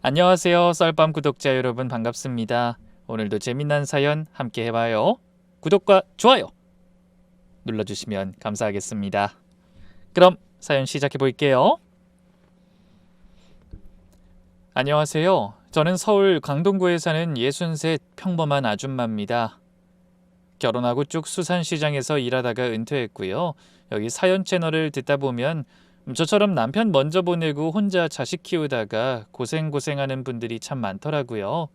안녕하세요. 썰밤 구독자 여러분 반갑습니다. 오늘도 재미난 사연 함께 해봐요. 구독과 좋아요 눌러주시면 감사하겠습니다. 그럼 사연 시작해 볼게요. 안녕하세요. 저는 서울 강동구에 사는 63 평범한 아줌마입니다. 결혼하고 쭉 수산시장에서 일하다가 은퇴했고요. 여기 사연 채널을 듣다 보면 저처럼 남편 먼저 보내고 혼자 자식 키우다가 고생하는 분들이 참 많더라고요.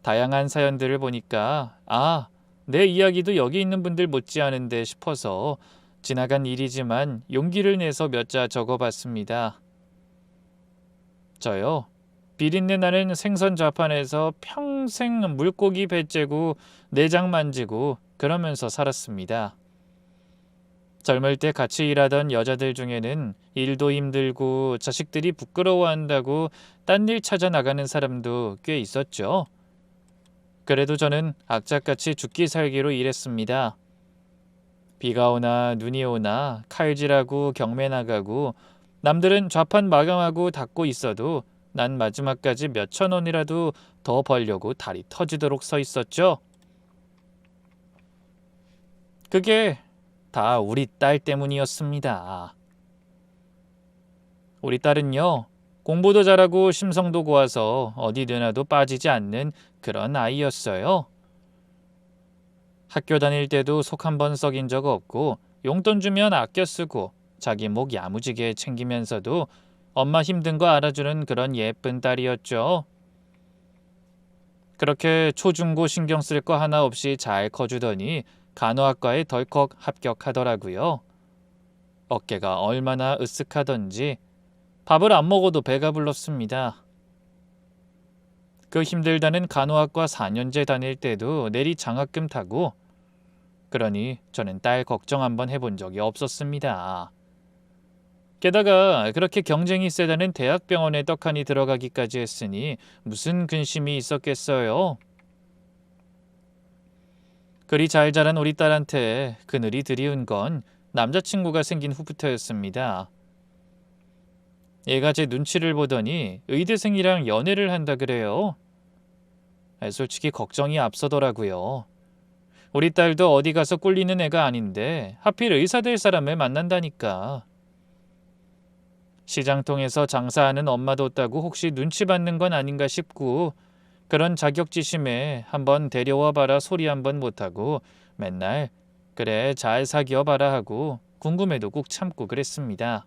다양한 사연들을 보니까 내 이야기도 여기 있는 분들 못지않은데 싶어서 지나간 일이지만 용기를 내서 몇 자 적어봤습니다. 저요. 비린내 나는 생선 좌판에서 평생 물고기 배 째고 내장 만지고 그러면서 살았습니다. 젊을 때 같이 일하던 여자들 중에는 일도 힘들고 자식들이 부끄러워한다고 딴 일 찾아 나가는 사람도 꽤 있었죠. 그래도 저는 악착같이 죽기 살기로 일했습니다. 비가 오나 눈이 오나 칼질하고 경매 나가고 남들은 좌판 마감하고 닫고 있어도 난 마지막까지 몇천 원이라도 더 벌려고 다리 터지도록 서 있었죠. 그게 다 우리 딸 때문이었습니다. 우리 딸은요, 공부도 잘하고 심성도 고와서 어디 되나도 빠지지 않는 그런 아이였어요. 학교 다닐 때도 속 한 번 썩인 적 없고 용돈 주면 아껴 쓰고 자기 목 야무지게 챙기면서도 엄마 힘든 거 알아주는 그런 예쁜 딸이었죠. 그렇게 초중고 신경 쓸 거 하나 없이 잘 커주더니 간호학과에 덜컥 합격하더라고요. 어깨가 얼마나 으쓱하던지 밥을 안 먹어도 배가 불렀습니다. 그 힘들다는 간호학과 4년제 다닐 때도 내리 장학금 타고 그러니 저는 딸 걱정 한번 해본 적이 없었습니다. 게다가 그렇게 경쟁이 세다는 대학병원에 떡하니 들어가기까지 했으니 무슨 근심이 있었겠어요. 그리 잘 자란 우리 딸한테 그늘이 드리운 건 남자친구가 생긴 후부터였습니다. 얘가 제 눈치를 보더니 의대생이랑 연애를 한다 그래요. 솔직히 걱정이 앞서더라고요. 우리 딸도 어디 가서 꿀리는 애가 아닌데 하필 의사 될 사람을 만난다니까. 시장통에서 장사하는 엄마도 없다고 혹시 눈치 받는 건 아닌가 싶고 그런 자격지심에 한번 데려와 봐라 소리 한번 못하고 맨날 그래 잘 사귀어 봐라 하고 궁금해도 꾹 참고 그랬습니다.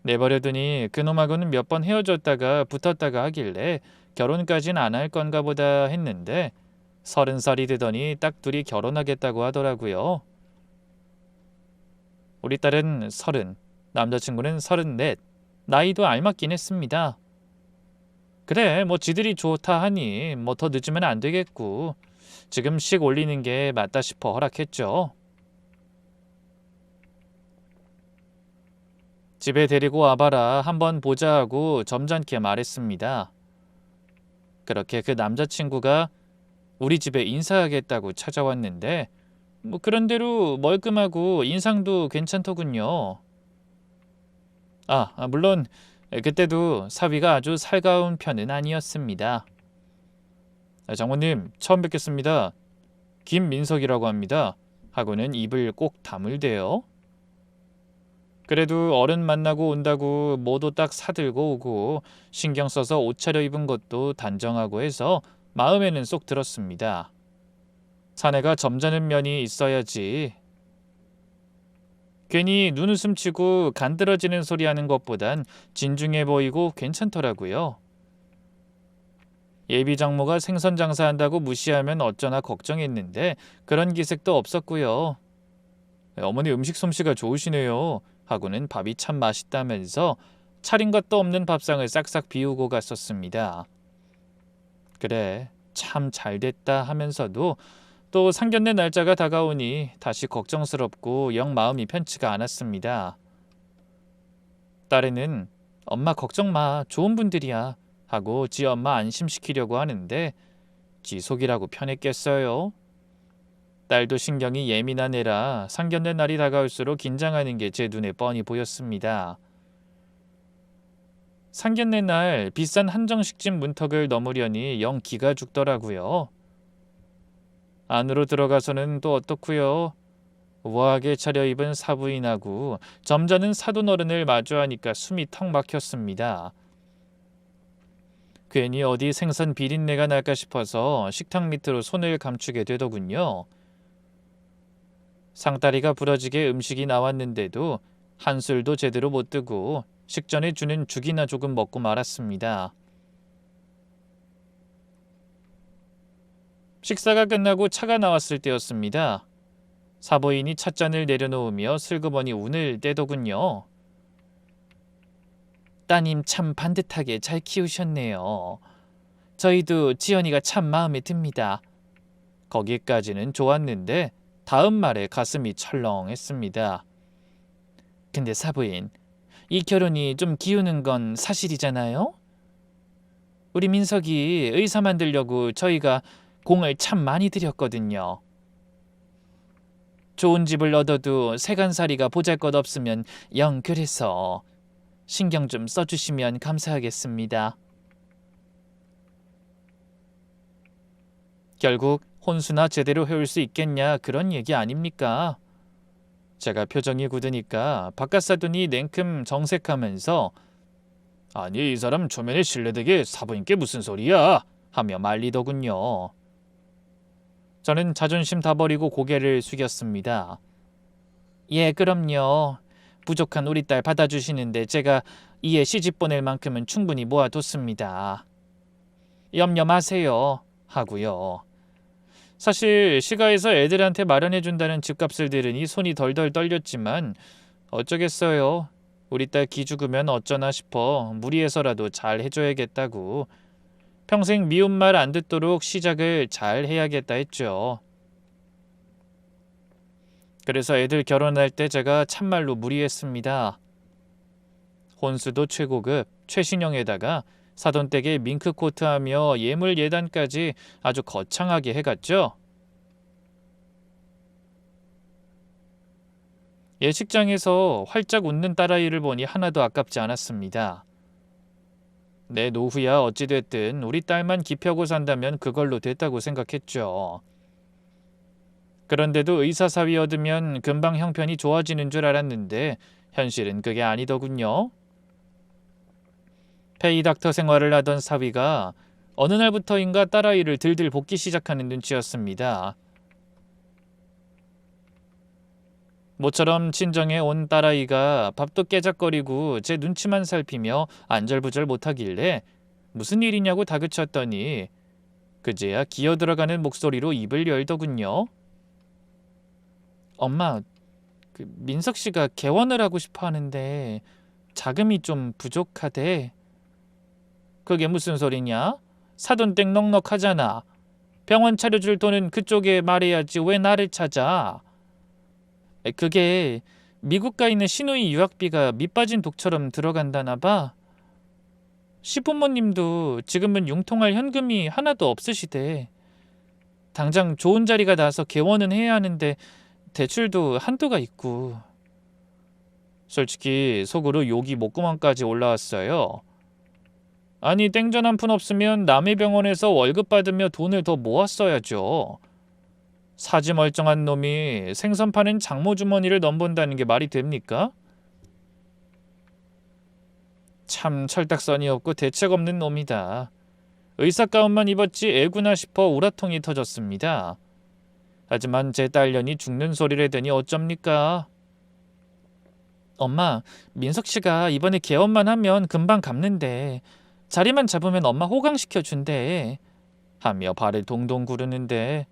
내버려두니 그놈하고는 몇 번 헤어졌다가 붙었다가 하길래 결혼까진 안 할 건가 보다 했는데 30살이 되더니 딱 둘이 결혼하겠다고 하더라고요. 우리 딸은 30, 남자친구는 34, 나이도 알맞긴 했습니다. 그래 뭐 지들이 좋다 하니 뭐 더 늦으면 안 되겠고 지금 식 올리는 게 맞다 싶어 허락했죠. 집에 데리고 와봐라 한번 보자 하고 점잖게 말했습니다. 그렇게 그 남자친구가 우리 집에 인사하겠다고 찾아왔는데 뭐 그런 대로 멀끔하고 인상도 괜찮더군요. 물론 그때도 사위가 아주 살가운 편은 아니었습니다. 장모님 처음 뵙겠습니다. 김민석이라고 합니다. 하고는 입을 꼭 다물대요. 그래도 어른 만나고 온다고 뭐도 딱 사들고 오고 신경 써서 옷 차려입은 것도 단정하고 해서 마음에는 쏙 들었습니다. 사내가 점잖은 면이 있어야지. 괜히 눈웃음 치고 간드러지는 소리 하는 것보단 진중해 보이고 괜찮더라고요. 예비 장모가 생선 장사한다고 무시하면 어쩌나 걱정했는데 그런 기색도 없었고요. 어머니 음식 솜씨가 좋으시네요. 하고는 밥이 참 맛있다면서 차린 것도 없는 밥상을 싹싹 비우고 갔었습니다. 그래, 참 잘됐다 하면서도 또 상견례 날짜가 다가오니 다시 걱정스럽고 영 마음이 편치가 않았습니다. 딸애는 엄마 걱정 마, 좋은 분들이야 하고 지 엄마 안심시키려고 하는데 지 속이라고 편했겠어요. 딸도 신경이 예민한 애라 상견례 날이 다가올수록 긴장하는 게 제 눈에 뻔히 보였습니다. 상견례 날 비싼 한정식집 문턱을 넘으려니 영 기가 죽더라고요. 안으로 들어가서는 또 어떻고요. 우아하게 차려입은 사부인하고 점잖은 사돈어른을 마주하니까 숨이 턱 막혔습니다. 괜히 어디 생선 비린내가 날까 싶어서 식탁 밑으로 손을 감추게 되더군요. 상다리가 부러지게 음식이 나왔는데도 한술도 제대로 못 뜨고 식전에 주는 죽이나 조금 먹고 말았습니다. 식사가 끝나고 차가 나왔을 때였습니다. 사부인이 찻잔을 내려놓으며 슬그머니 운을 떼더군요. 따님 참 반듯하게 잘 키우셨네요. 저희도 지연이가 참 마음에 듭니다. 거기까지는 좋았는데 다음 말에 가슴이 철렁했습니다. 근데 사부인, 이 결혼이 좀 기우는 건 사실이잖아요? 우리 민석이 의사 만들려고 저희가 공을 참 많이 들였거든요. 좋은 집을 얻어도 세간살이가 보잘것없으면 영 그래서 신경 좀 써주시면 감사하겠습니다. 결국 혼수나 제대로 해올 수 있겠냐 그런 얘기 아닙니까? 제가 표정이 굳으니까 바깥사돈이 냉큼 정색하면서 아니 이 사람 초면에 실례되게 사부인께 무슨 소리야 하며 말리더군요. 저는 자존심 다 버리고 고개를 숙였습니다. 예, 그럼요. 부족한 우리 딸 받아주시는데 제가 이에 시집 보낼 만큼은 충분히 모아뒀습니다. 염려 마세요. 하고요. 사실 시가에서 애들한테 마련해준다는 집값을 들으니 손이 덜덜 떨렸지만 어쩌겠어요. 우리 딸 기 죽으면 어쩌나 싶어 무리해서라도 잘 해줘야겠다고 평생 미운 말 안 듣도록 시작을 잘 해야겠다 했죠. 그래서 애들 결혼할 때 제가 참말로 무리했습니다. 혼수도 최고급, 최신형에다가 사돈댁에 밍크코트하며 예물 예단까지 아주 거창하게 해갔죠. 예식장에서 활짝 웃는 딸아이를 보니 하나도 아깝지 않았습니다. 내 노후야 어찌됐든 우리 딸만 기펴고 산다면 그걸로 됐다고 생각했죠. 그런데도 의사사위 얻으면 금방 형편이 좋아지는 줄 알았는데 현실은 그게 아니더군요. 페이닥터 생활을 하던 사위가 어느 날부터인가 딸아이를 들들 볶기 시작하는 눈치였습니다. 모처럼 친정에 온 딸아이가 밥도 깨작거리고 제 눈치만 살피며 안절부절 못하길래 무슨 일이냐고 다그쳤더니 그제야 기어들어가는 목소리로 입을 열더군요. 엄마, 민석 씨가 개원을 하고 싶어 하는데 자금이 좀 부족하대. 그게 무슨 소리냐? 사돈댁 넉넉하잖아. 병원 차려줄 돈은 그쪽에 말해야지 왜 나를 찾아? 그게 미국 가 있는 시누이 유학비가 밑빠진 독처럼 들어간다나 봐. 시부모님도 지금은 융통할 현금이 하나도 없으시대. 당장 좋은 자리가 나서 개원은 해야 하는데 대출도 한도가 있고. 솔직히 속으로 욕이 목구멍까지 올라왔어요. 아니 땡전 한 푼 없으면 남의 병원에서 월급 받으며 돈을 더 모았어야죠. 사지 멀쩡한 놈이 생선 파는 장모 주머니를 넘본다는 게 말이 됩니까? 참 철딱서니 없고 대책 없는 놈이다. 의사 가운만 입었지 애구나 싶어 우라통이 터졌습니다. 하지만 제 딸년이 죽는 소리를 해대니 어쩝니까? 엄마, 민석 씨가 이번에 개업만 하면 금방 갚는데 자리만 잡으면 엄마 호강시켜준대 하며 발을 동동 구르는데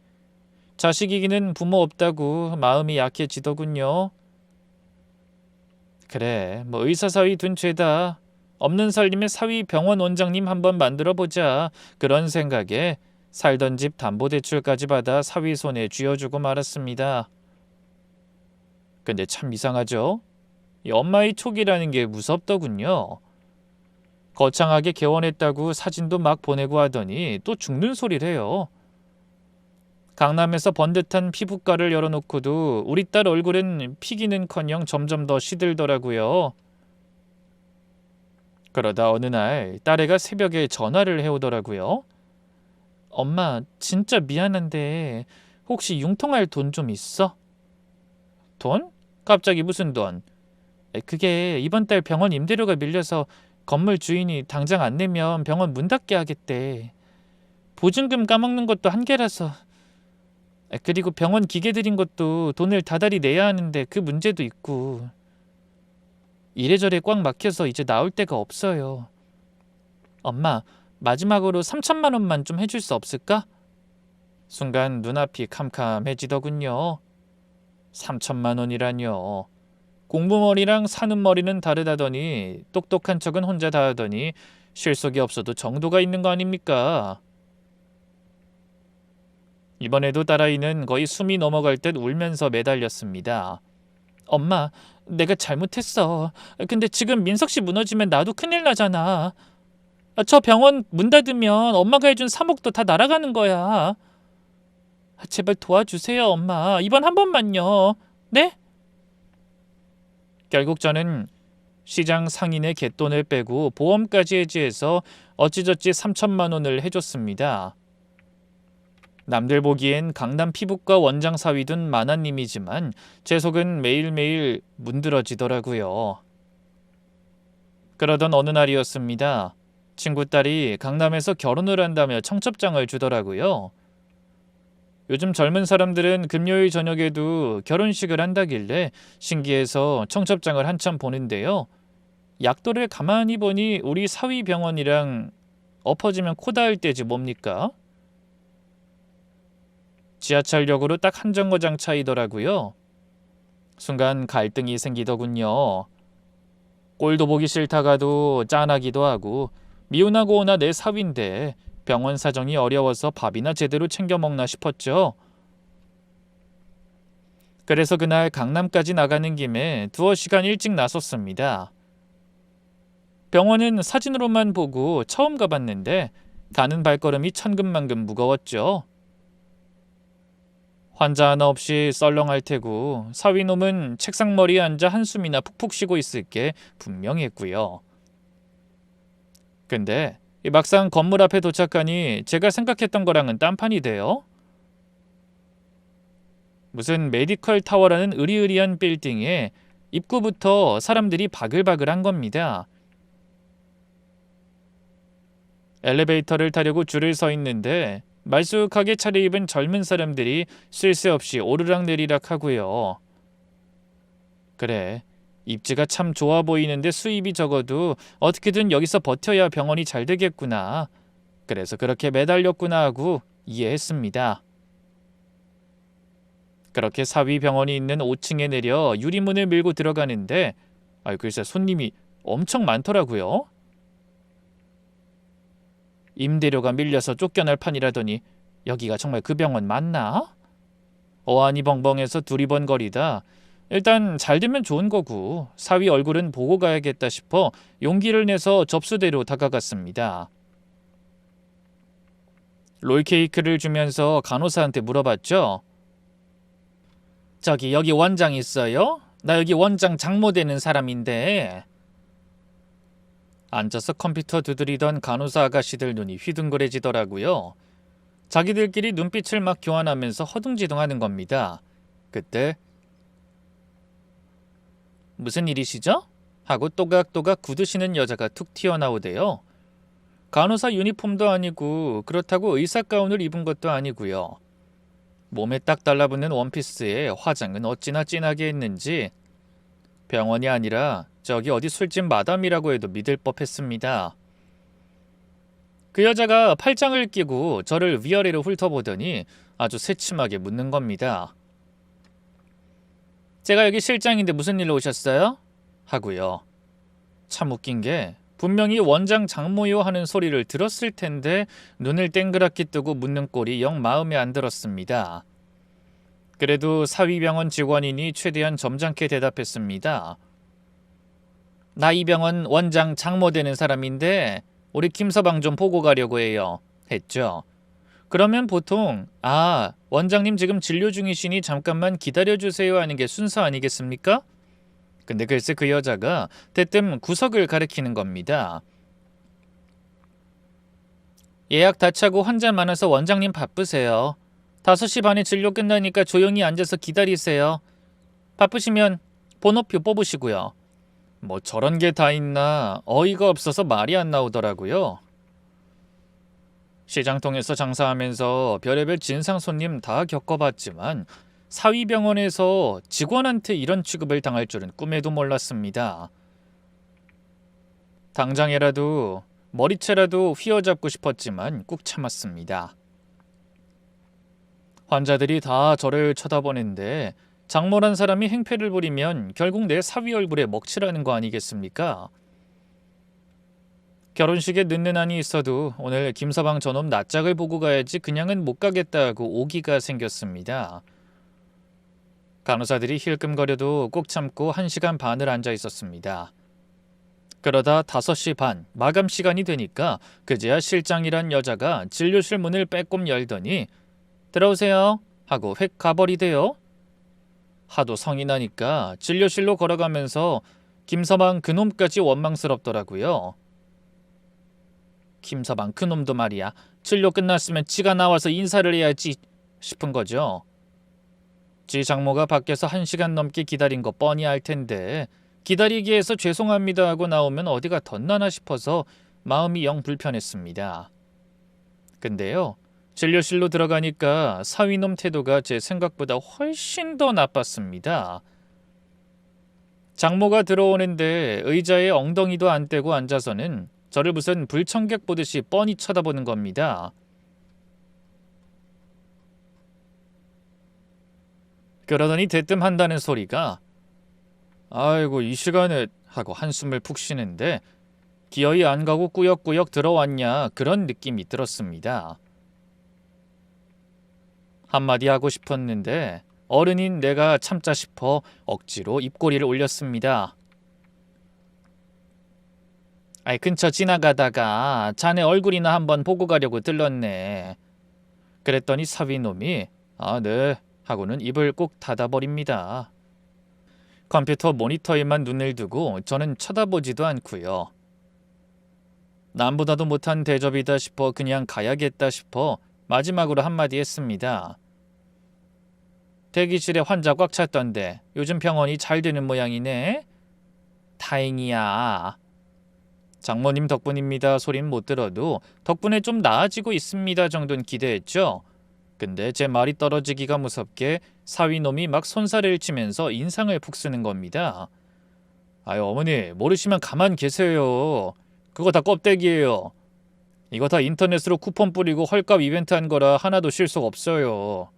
자식이기는 부모 없다고 마음이 약해지더군요. 그래, 뭐 의사사위 둔 죄다. 없는 살림에 사위 병원 원장님 한번 만들어보자. 그런 생각에 살던 집 담보대출까지 받아 사위 손에 쥐어주고 말았습니다. 근데 참 이상하죠? 이 엄마의 촉이라는 게 무섭더군요. 거창하게 개원했다고 사진도 막 보내고 하더니 또 죽는 소리를 해요. 강남에서 번듯한 피부과를 열어놓고도 우리 딸 얼굴은 피기는커녕 점점 더 시들더라고요. 그러다 어느 날 딸애가 새벽에 전화를 해오더라고요. 엄마, 진짜 미안한데 혹시 융통할 돈 좀 있어? 돈? 갑자기 무슨 돈? 그게 이번 달 병원 임대료가 밀려서 건물 주인이 당장 안 내면 병원 문 닫게 하겠대. 보증금 까먹는 것도 한계라서. 그리고 병원 기계 들인 것도 돈을 다달이 내야 하는데 그 문제도 있고. 이래저래 꽉 막혀서 이제 나올 데가 없어요. 엄마, 마지막으로 3천만 원만 좀 해줄 수 없을까? 순간 눈앞이 캄캄해지더군요. 3천만 원이라뇨. 공부머리랑 사는 머리는 다르다더니 똑똑한 척은 혼자 다 하더니 실속이 없어도 정도가 있는 거 아닙니까? 이번에도 딸아이는 거의 숨이 넘어갈 듯 울면서 매달렸습니다. 엄마, 내가 잘못했어. 근데 지금 민석 씨 무너지면 나도 큰일 나잖아. 저 병원 문 닫으면 엄마가 해준 3억도 다 날아가는 거야. 제발 도와주세요, 엄마. 이번 한 번만요. 네? 결국 저는 시장 상인의 갯돈을 빼고 보험까지 해지해서 어찌저찌 3천만 원을 해줬습니다. 남들 보기엔 강남 피부과 원장 사위든 만화님이지만 제 속은 매일매일 문드러지더라고요. 그러던 어느 날이었습니다. 친구 딸이 강남에서 결혼을 한다며 청첩장을 주더라고요. 요즘 젊은 사람들은 금요일 저녁에도 결혼식을 한다길래 신기해서 청첩장을 한참 보는데요. 약도를 가만히 보니 우리 사위병원이랑 엎어지면 코 닿을 때지 뭡니까? 지하철역으로 딱 한 정거장 차이더라고요. 순간 갈등이 생기더군요. 꼴도 보기 싫다가도 짠하기도 하고 미운하고 오나 내 사위인데 병원 사정이 어려워서 밥이나 제대로 챙겨 먹나 싶었죠. 그래서 그날 강남까지 나가는 김에 두어 시간 일찍 나섰습니다. 병원은 사진으로만 보고 처음 가봤는데 가는 발걸음이 천근만근 무거웠죠. 환자 하나 없이 썰렁할 테고 사위놈은 책상머리에 앉아 한숨이나 푹푹 쉬고 있을 게 분명했고요. 근데 막상 건물 앞에 도착하니 제가 생각했던 거랑은 딴판이 돼요. 무슨 메디컬 타워라는 으리으리한 빌딩에 입구부터 사람들이 바글바글한 겁니다. 엘리베이터를 타려고 줄을 서 있는데 말쑥하게 차려입은 젊은 사람들이 쉴 새 없이 오르락내리락 하고요. 그래, 입지가 참 좋아 보이는데 수입이 적어도 어떻게든 여기서 버텨야 병원이 잘 되겠구나. 그래서 그렇게 매달렸구나 하고 이해했습니다. 그렇게 사위 병원이 있는 5층에 내려 유리문을 밀고 들어가는데 글쎄 손님이 엄청 많더라고요. 임대료가 밀려서 쫓겨날 판이라더니 여기가 정말 그 병원 맞나? 어안이 벙벙해서 두리번거리다 일단 잘 되면 좋은 거고 사위 얼굴은 보고 가야겠다 싶어 용기를 내서 접수대로 다가갔습니다. 롤케이크를 주면서 간호사한테 물어봤죠. 저기 여기 원장 있어요? 나 여기 원장 장모 되는 사람인데. 앉아서 컴퓨터 두드리던 간호사 아가씨들 눈이 휘둥그레지더라고요. 자기들끼리 눈빛을 막 교환하면서 허둥지둥하는 겁니다. 그때 무슨 일이시죠? 하고 또각또각 굳으시는 여자가 툭 튀어나오대요. 간호사 유니폼도 아니고 그렇다고 의사 가운을 입은 것도 아니고요. 몸에 딱 달라붙는 원피스에 화장은 어찌나 진하게 했는지 병원이 아니라 저기 어디 술집 마담이라고 해도 믿을 법했습니다. 그 여자가 팔짱을 끼고 저를 위아래로 훑어보더니 아주 새침하게 묻는 겁니다. 제가 여기 실장인데 무슨 일로 오셨어요? 하고요. 참 웃긴 게 분명히 원장 장모요 하는 소리를 들었을 텐데 눈을 땡그랗게 뜨고 묻는 꼴이 영 마음에 안 들었습니다. 그래도 사위병원 직원이니 최대한 점잖게 대답했습니다. 나 이 병원 원장 장모 되는 사람인데 우리 김서방 좀 보고 가려고 해요. 했죠. 그러면 보통 원장님 지금 진료 중이시니 잠깐만 기다려주세요 하는 게 순서 아니겠습니까? 근데 글쎄 그 여자가 대뜸 구석을 가리키는 겁니다. 예약 다 차고 환자 많아서 원장님 바쁘세요. 5시 반에 진료 끝나니까 조용히 앉아서 기다리세요. 바쁘시면 번호표 뽑으시고요. 뭐 저런 게 다 있나 어이가 없어서 말이 안 나오더라고요. 시장통에서 장사하면서 별의별 진상 손님 다 겪어봤지만 사위병원에서 직원한테 이런 취급을 당할 줄은 꿈에도 몰랐습니다. 당장이라도 머리채라도 휘어잡고 싶었지만 꾹 참았습니다. 환자들이 다 저를 쳐다보는데 장모란 사람이 행패를 부리면 결국 내 사위 얼굴에 먹칠하는 거 아니겠습니까? 결혼식에 늦는 한이 있어도 오늘 김서방 저놈 낯짝을 보고 가야지 그냥은 못 가겠다고 오기가 생겼습니다. 간호사들이 힐끔거려도 꼭 참고 1시간 반을 앉아 있었습니다. 그러다 5시 반 마감 시간이 되니까 그제야 실장이란 여자가 진료실 문을 빼꼼 열더니 들어오세요 하고 획 가버리대요. 하도 성이 나니까 진료실로 걸어가면서 김서방 그놈까지 원망스럽더라고요. 김서방 그놈도 말이야. 진료 끝났으면 지가 나와서 인사를 해야지 싶은 거죠. 지 장모가 밖에서 1시간 넘게 기다린 거 뻔히 알 텐데 기다리게 해서 죄송합니다 하고 나오면 어디가 덧나나 싶어서 마음이 영 불편했습니다. 근데요. 진료실로 들어가니까 사위놈 태도가 제 생각보다 훨씬 더 나빴습니다. 장모가 들어오는데 의자에 엉덩이도 안 떼고 앉아서는 저를 무슨 불청객 보듯이 뻔히 쳐다보는 겁니다. 그러더니 대뜸 한다는 소리가 아이고 이 시간에 하고 한숨을 푹 쉬는데 기어이 안 가고 꾸역꾸역 들어왔냐 그런 느낌이 들었습니다. 한마디 하고 싶었는데 어른인 내가 참자 싶어 억지로 입꼬리를 올렸습니다. 아이 근처 지나가다가 자네 얼굴이나 한번 보고 가려고 들렀네. 그랬더니 사위놈이 아 네 하고는 입을 꼭 닫아버립니다. 컴퓨터 모니터에만 눈을 두고 저는 쳐다보지도 않고요. 남보다도 못한 대접이다 싶어 그냥 가야겠다 싶어 마지막으로 한마디 했습니다. 대기실에 환자 꽉 찼던데 요즘 병원이 잘 되는 모양이네. 다행이야. 장모님 덕분입니다 소린 못 들어도 덕분에 좀 나아지고 있습니다 정도는 기대했죠. 근데 제 말이 떨어지기가 무섭게 사위놈이 막 손살을 치면서 인상을 푹 쓰는 겁니다. 아유 어머니 모르시면 가만 계세요. 그거 다 껍데기예요. 이거 다 인터넷으로 쿠폰 뿌리고 헐값 이벤트 한 거라 하나도 실속 없어요.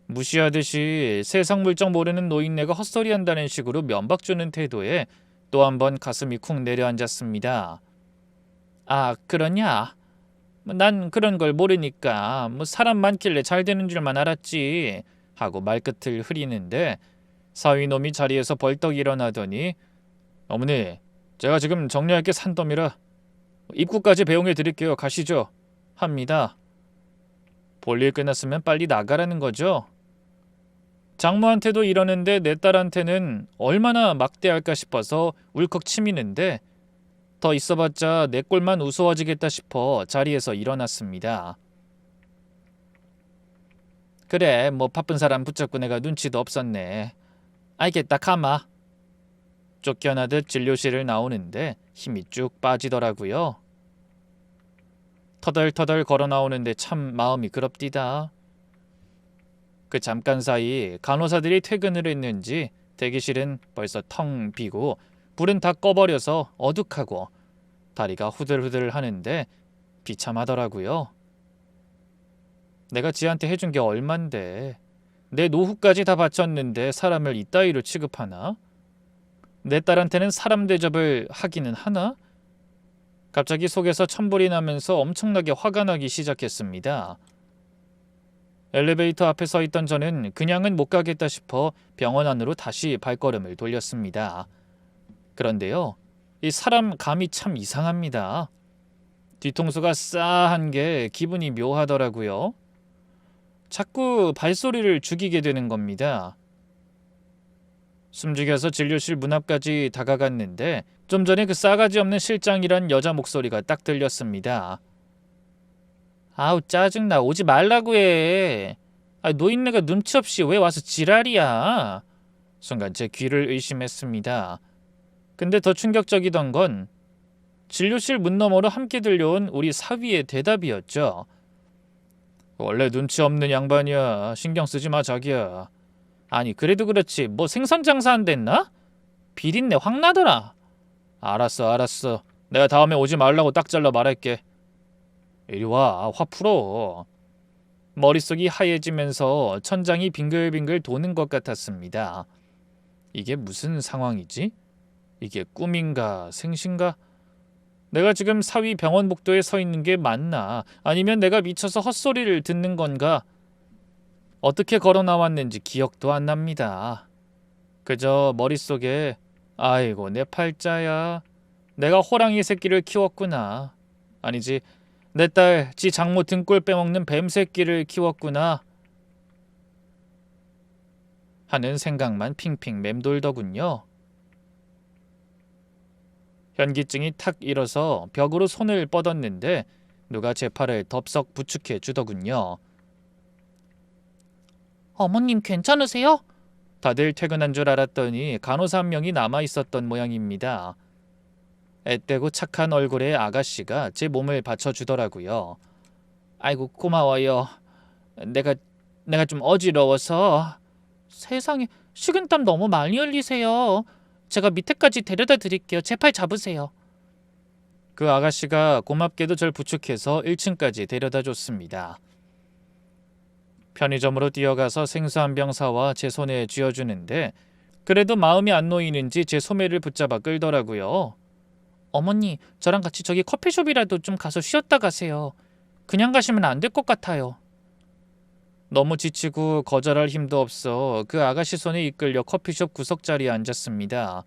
무시하듯이 세상 물정 모르는 노인네가 헛소리한다는 식으로 면박 주는 태도에 또 한 번 가슴이 쿵 내려앉았습니다. 아 그러냐? 난 그런 걸 모르니까 사람 많길래 잘 되는 줄만 알았지 하고 말끝을 흐리는데 사위놈이 자리에서 벌떡 일어나더니 어머니 제가 지금 정리할 게 산더미라 입구까지 배웅해 드릴게요 가시죠 합니다. 볼일 끝났으면 빨리 나가라는 거죠. 장모한테도 이러는데 내 딸한테는 얼마나 막대할까 싶어서 울컥 치미는데 더 있어봤자 내 꼴만 우스워지겠다 싶어 자리에서 일어났습니다. 그래 뭐 바쁜 사람 붙잡고 내가 눈치도 없었네. 알겠다 가마. 쫓겨나듯 진료실을 나오는데 힘이 쭉 빠지더라고요. 터덜터덜 걸어 나오는데 참 마음이 그럽디다. 그 잠깐 사이 간호사들이 퇴근을 했는지 대기실은 벌써 텅 비고 불은 다 꺼버려서 어둑하고 다리가 후들후들 하는데 비참하더라고요. 내가 지한테 해준 게 얼만데 내 노후까지 다 바쳤는데 사람을 이따위로 취급하나? 내 딸한테는 사람 대접을 하기는 하나? 갑자기 속에서 천불이 나면서 엄청나게 화가 나기 시작했습니다. 엘리베이터 앞에 서 있던 저는 그냥은 못 가겠다 싶어 병원 안으로 다시 발걸음을 돌렸습니다. 그런데요, 이 사람 감이 참 이상합니다. 뒤통수가 싸한 게 기분이 묘하더라고요. 자꾸 발소리를 죽이게 되는 겁니다. 숨죽여서 진료실 문 앞까지 다가갔는데 좀 전에 그 싸가지 없는 실장이란 여자 목소리가 딱 들렸습니다. 아우 짜증나. 오지 말라고 해. 노인네가 눈치 없이 왜 와서 지랄이야. 순간 제 귀를 의심했습니다. 근데 더 충격적이던 건 진료실 문 너머로 함께 들려온 우리 사위의 대답이었죠. 원래 눈치 없는 양반이야. 신경 쓰지 마 자기야. 아니 그래도 그렇지 뭐 생선 장사 안 됐나? 비린내 확 나더라. 알았어. 내가 다음에 오지 말라고 딱 잘라 말할게. 이리 와, 화 풀어. 머릿속이 하얘지면서 천장이 빙글빙글 도는 것 같았습니다. 이게 무슨 상황이지? 이게 꿈인가 생신가? 내가 지금 사위 병원 복도에 서 있는 게 맞나? 아니면 내가 미쳐서 헛소리를 듣는 건가? 어떻게 걸어 나왔는지 기억도 안 납니다. 그저 머릿속에 아이고 내 팔자야. 내가 호랑이 새끼를 키웠구나. 아니지 내 딸 지 장모 등골 빼먹는 뱀 새끼를 키웠구나 하는 생각만 핑핑 맴돌더군요. 현기증이 탁 일어서 벽으로 손을 뻗었는데 누가 제 팔을 덥석 부축해 주더군요. 어머님 괜찮으세요? 다들 퇴근한 줄 알았더니 간호사 한 명이 남아있었던 모양입니다. 앳되고 착한 얼굴의 아가씨가 제 몸을 받쳐주더라고요. 아이고 고마워요. 내가 좀 어지러워서. 세상에 식은땀 너무 많이 흘리세요. 제가 밑에까지 데려다 드릴게요. 제 팔 잡으세요. 그 아가씨가 고맙게도 절 부축해서 1층까지 데려다 줬습니다. 편의점으로 뛰어가서 생수 한 병 사와 제 손에 쥐어주는데 그래도 마음이 안 놓이는지 제 소매를 붙잡아 끌더라고요. 어머니, 저랑 같이 저기 커피숍이라도 좀 가서 쉬었다 가세요. 그냥 가시면 안 될 것 같아요. 너무 지치고 거절할 힘도 없어 그 아가씨 손에 이끌려 커피숍 구석자리에 앉았습니다.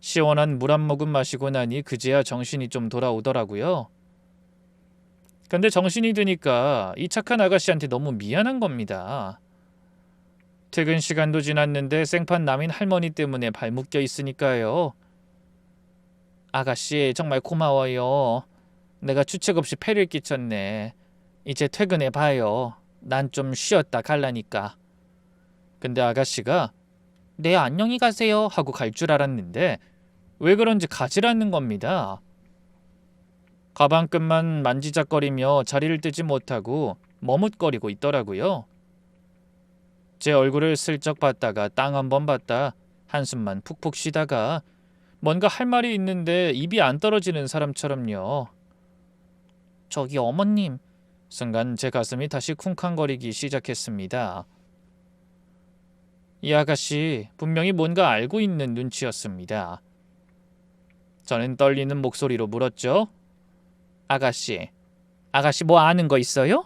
시원한 물 한 모금 마시고 나니 그제야 정신이 좀 돌아오더라고요. 근데 정신이 드니까 이 착한 아가씨한테 너무 미안한 겁니다. 퇴근 시간도 지났는데 생판 남인 할머니 때문에 발 묶여 있으니까요. 아가씨 정말 고마워요. 내가 주책 없이 폐를 끼쳤네. 이제 퇴근해 봐요. 난 좀 쉬었다 갈라니까. 근데 아가씨가 네 안녕히 가세요 하고 갈 줄 알았는데 왜 그런지 가지라는 겁니다. 가방끈만 만지작거리며 자리를 뜨지 못하고 머뭇거리고 있더라고요. 제 얼굴을 슬쩍 봤다가 땅 한번 봤다 한숨만 푹푹 쉬다가 뭔가 할 말이 있는데 입이 안 떨어지는 사람처럼요. 저기 어머님. 순간 제 가슴이 다시 쿵쾅거리기 시작했습니다. 이 아가씨 분명히 뭔가 알고 있는 눈치였습니다. 저는 떨리는 목소리로 물었죠. 아가씨 뭐 아는 거 있어요?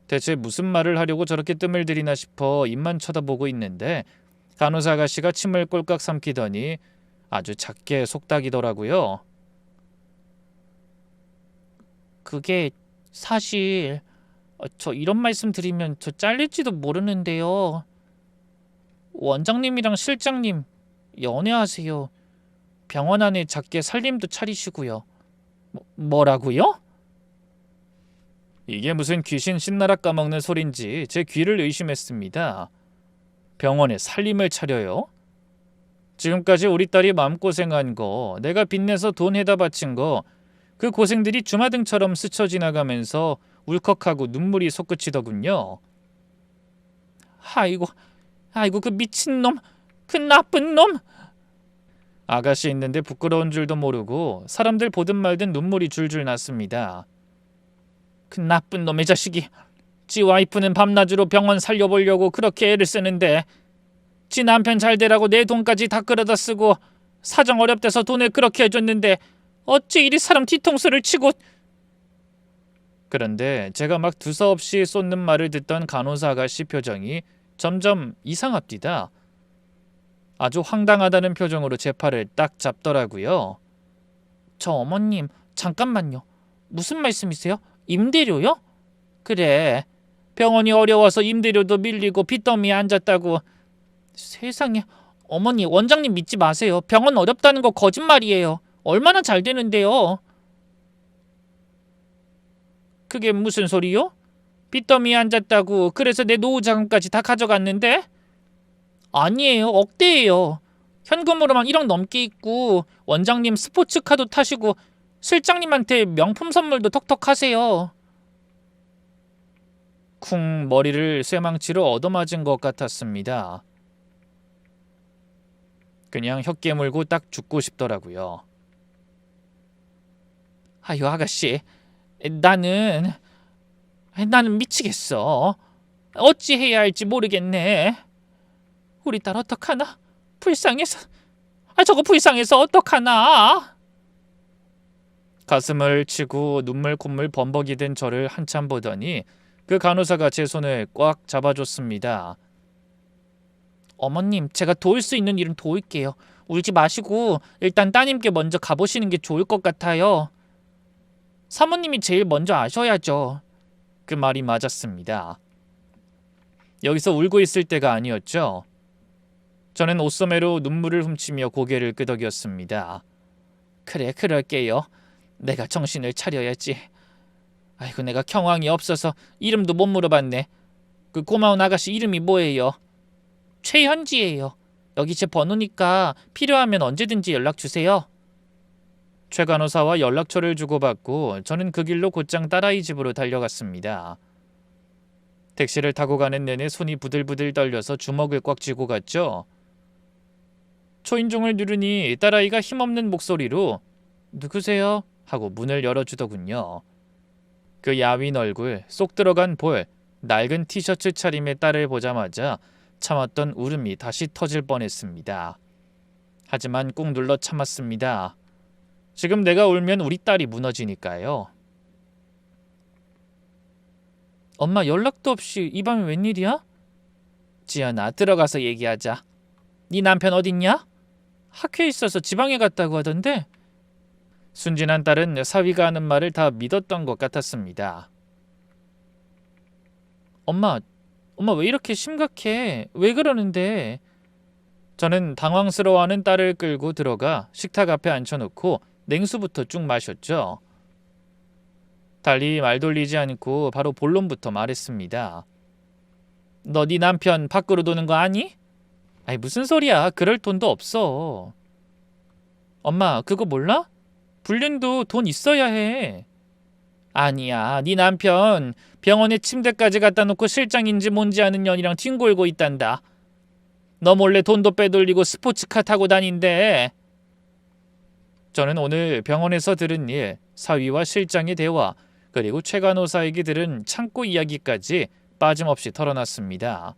대체 무슨 말을 하려고 저렇게 뜸을 들이나 싶어 입만 쳐다보고 있는데 간호사 아가씨가 침을 꼴깍 삼키더니 아주 작게 속닥이더라고요. 그게 사실 저 이런 말씀 드리면 저 잘릴지도 모르는데요. 원장님이랑 실장님 연애하세요. 병원 안에 작게 살림도 차리시고요. 뭐라고요? 이게 무슨 귀신 신나락 까먹는 소린지 제 귀를 의심했습니다. 병원에 살림을 차려요? 지금까지 우리 딸이 마음고생한 거, 내가 빚내서 돈 해다 바친 거, 그 고생들이 주마등처럼 스쳐 지나가면서 울컥하고 눈물이 솟구치더군요. 아이고 그 미친놈, 그 나쁜 놈. 아가씨 있는데 부끄러운 줄도 모르고 사람들 보든 말든 눈물이 줄줄 났습니다. 그 나쁜 놈의 자식이 지 와이프는 밤낮으로 병원 살려보려고 그렇게 애를 쓰는데 지 남편 잘 되라고 내 돈까지 다 끌어다 쓰고 사정 어렵대서 돈을 그렇게 해줬는데 어찌 이리 사람 뒤통수를 치고. 그런데 제가 막 두서없이 쏟는 말을 듣던 간호사 아가씨 표정이 점점 이상합디다. 아주 황당하다는 표정으로 제 팔을 딱 잡더라고요. 저 어머님 잠깐만요. 무슨 말씀이세요? 임대료요? 그래 병원이 어려워서 임대료도 밀리고 빚더미에 앉았다고 세상에, 어머니, 원장님 믿지 마세요. 병원 어렵다는 거 거짓말이에요. 얼마나 잘 되는데요. 그게 무슨 소리요? 빚더미에 앉았다고 그래서 내 노후 자금까지 다 가져갔는데? 아니에요. 억대예요. 현금으로만 1억 넘게 있고 원장님 스포츠카도 타시고 실장님한테 명품 선물도 턱턱 하세요. 쿵 머리를 쇠망치로 얻어맞은 것 같았습니다. 그냥 혀 깨물고 딱 죽고 싶더라고요. 아유 아가씨, 나는 미치겠어. 어찌 해야 할지 모르겠네. 우리 딸 어떡하나? 불쌍해서. 저거 불쌍해서 어떡하나? 가슴을 치고 눈물 콧물 범벅이 된 저를 한참 보더니 그 간호사가 제 손을 꽉 잡아줬습니다. 어머님, 제가 도울 수 있는 일은 도울게요. 울지 마시고 일단 따님께 먼저 가보시는 게 좋을 것 같아요. 사모님이 제일 먼저 아셔야죠. 그 말이 맞았습니다. 여기서 울고 있을 때가 아니었죠. 저는 옷소매로 눈물을 훔치며 고개를 끄덕였습니다. 그래, 그럴게요. 내가 정신을 차려야지. 아이고, 내가 경황이 없어서 이름도 못 물어봤네. 그 고마운 아가씨 이름이 뭐예요? 최현지예요. 여기 제 번호니까 필요하면 언제든지 연락 주세요. 최 간호사와 연락처를 주고받고 저는 그 길로 곧장 딸아이 집으로 달려갔습니다. 택시를 타고 가는 내내 손이 부들부들 떨려서 주먹을 꽉 쥐고 갔죠. 초인종을 누르니 딸아이가 힘없는 목소리로 누구세요? 하고 문을 열어주더군요. 그 야윈 얼굴, 쏙 들어간 볼, 낡은 티셔츠 차림의 딸을 보자마자 참았던 울음이 다시 터질 뻔했습니다. 하지만 꾹 눌러 참았습니다. 지금 내가 울면 우리 딸이 무너지니까요. 엄마, 연락도 없이 이 밤에 웬일이야? 지연아, 들어가서 얘기하자. 네 남편 어딨냐? 학회에 있어서 지방에 갔다고 하던데. 순진한 딸은 사위가 하는 말을 다 믿었던 것 같았습니다. 엄마 왜 이렇게 심각해? 왜 그러는데? 저는 당황스러워하는 딸을 끌고 들어가 식탁 앞에 앉혀놓고 냉수부터 쭉 마셨죠. 달리 말 돌리지 않고 바로 본론부터 말했습니다. 너 네 남편 밖으로 도는 거 아니? 아이, 무슨 소리야. 그럴 돈도 없어. 엄마, 그거 몰라? 불륜도 돈 있어야 해. 아니야, 네 남편 병원에 침대까지 갖다 놓고 실장인지 뭔지 아는 년이랑 뒹굴고 있단다. 너 몰래 돈도 빼돌리고 스포츠카 타고 다닌대. 저는 오늘 병원에서 들은 일, 사위와 실장의 대화, 그리고 최 간호사에게 들은 창고 이야기까지 빠짐없이 털어놨습니다.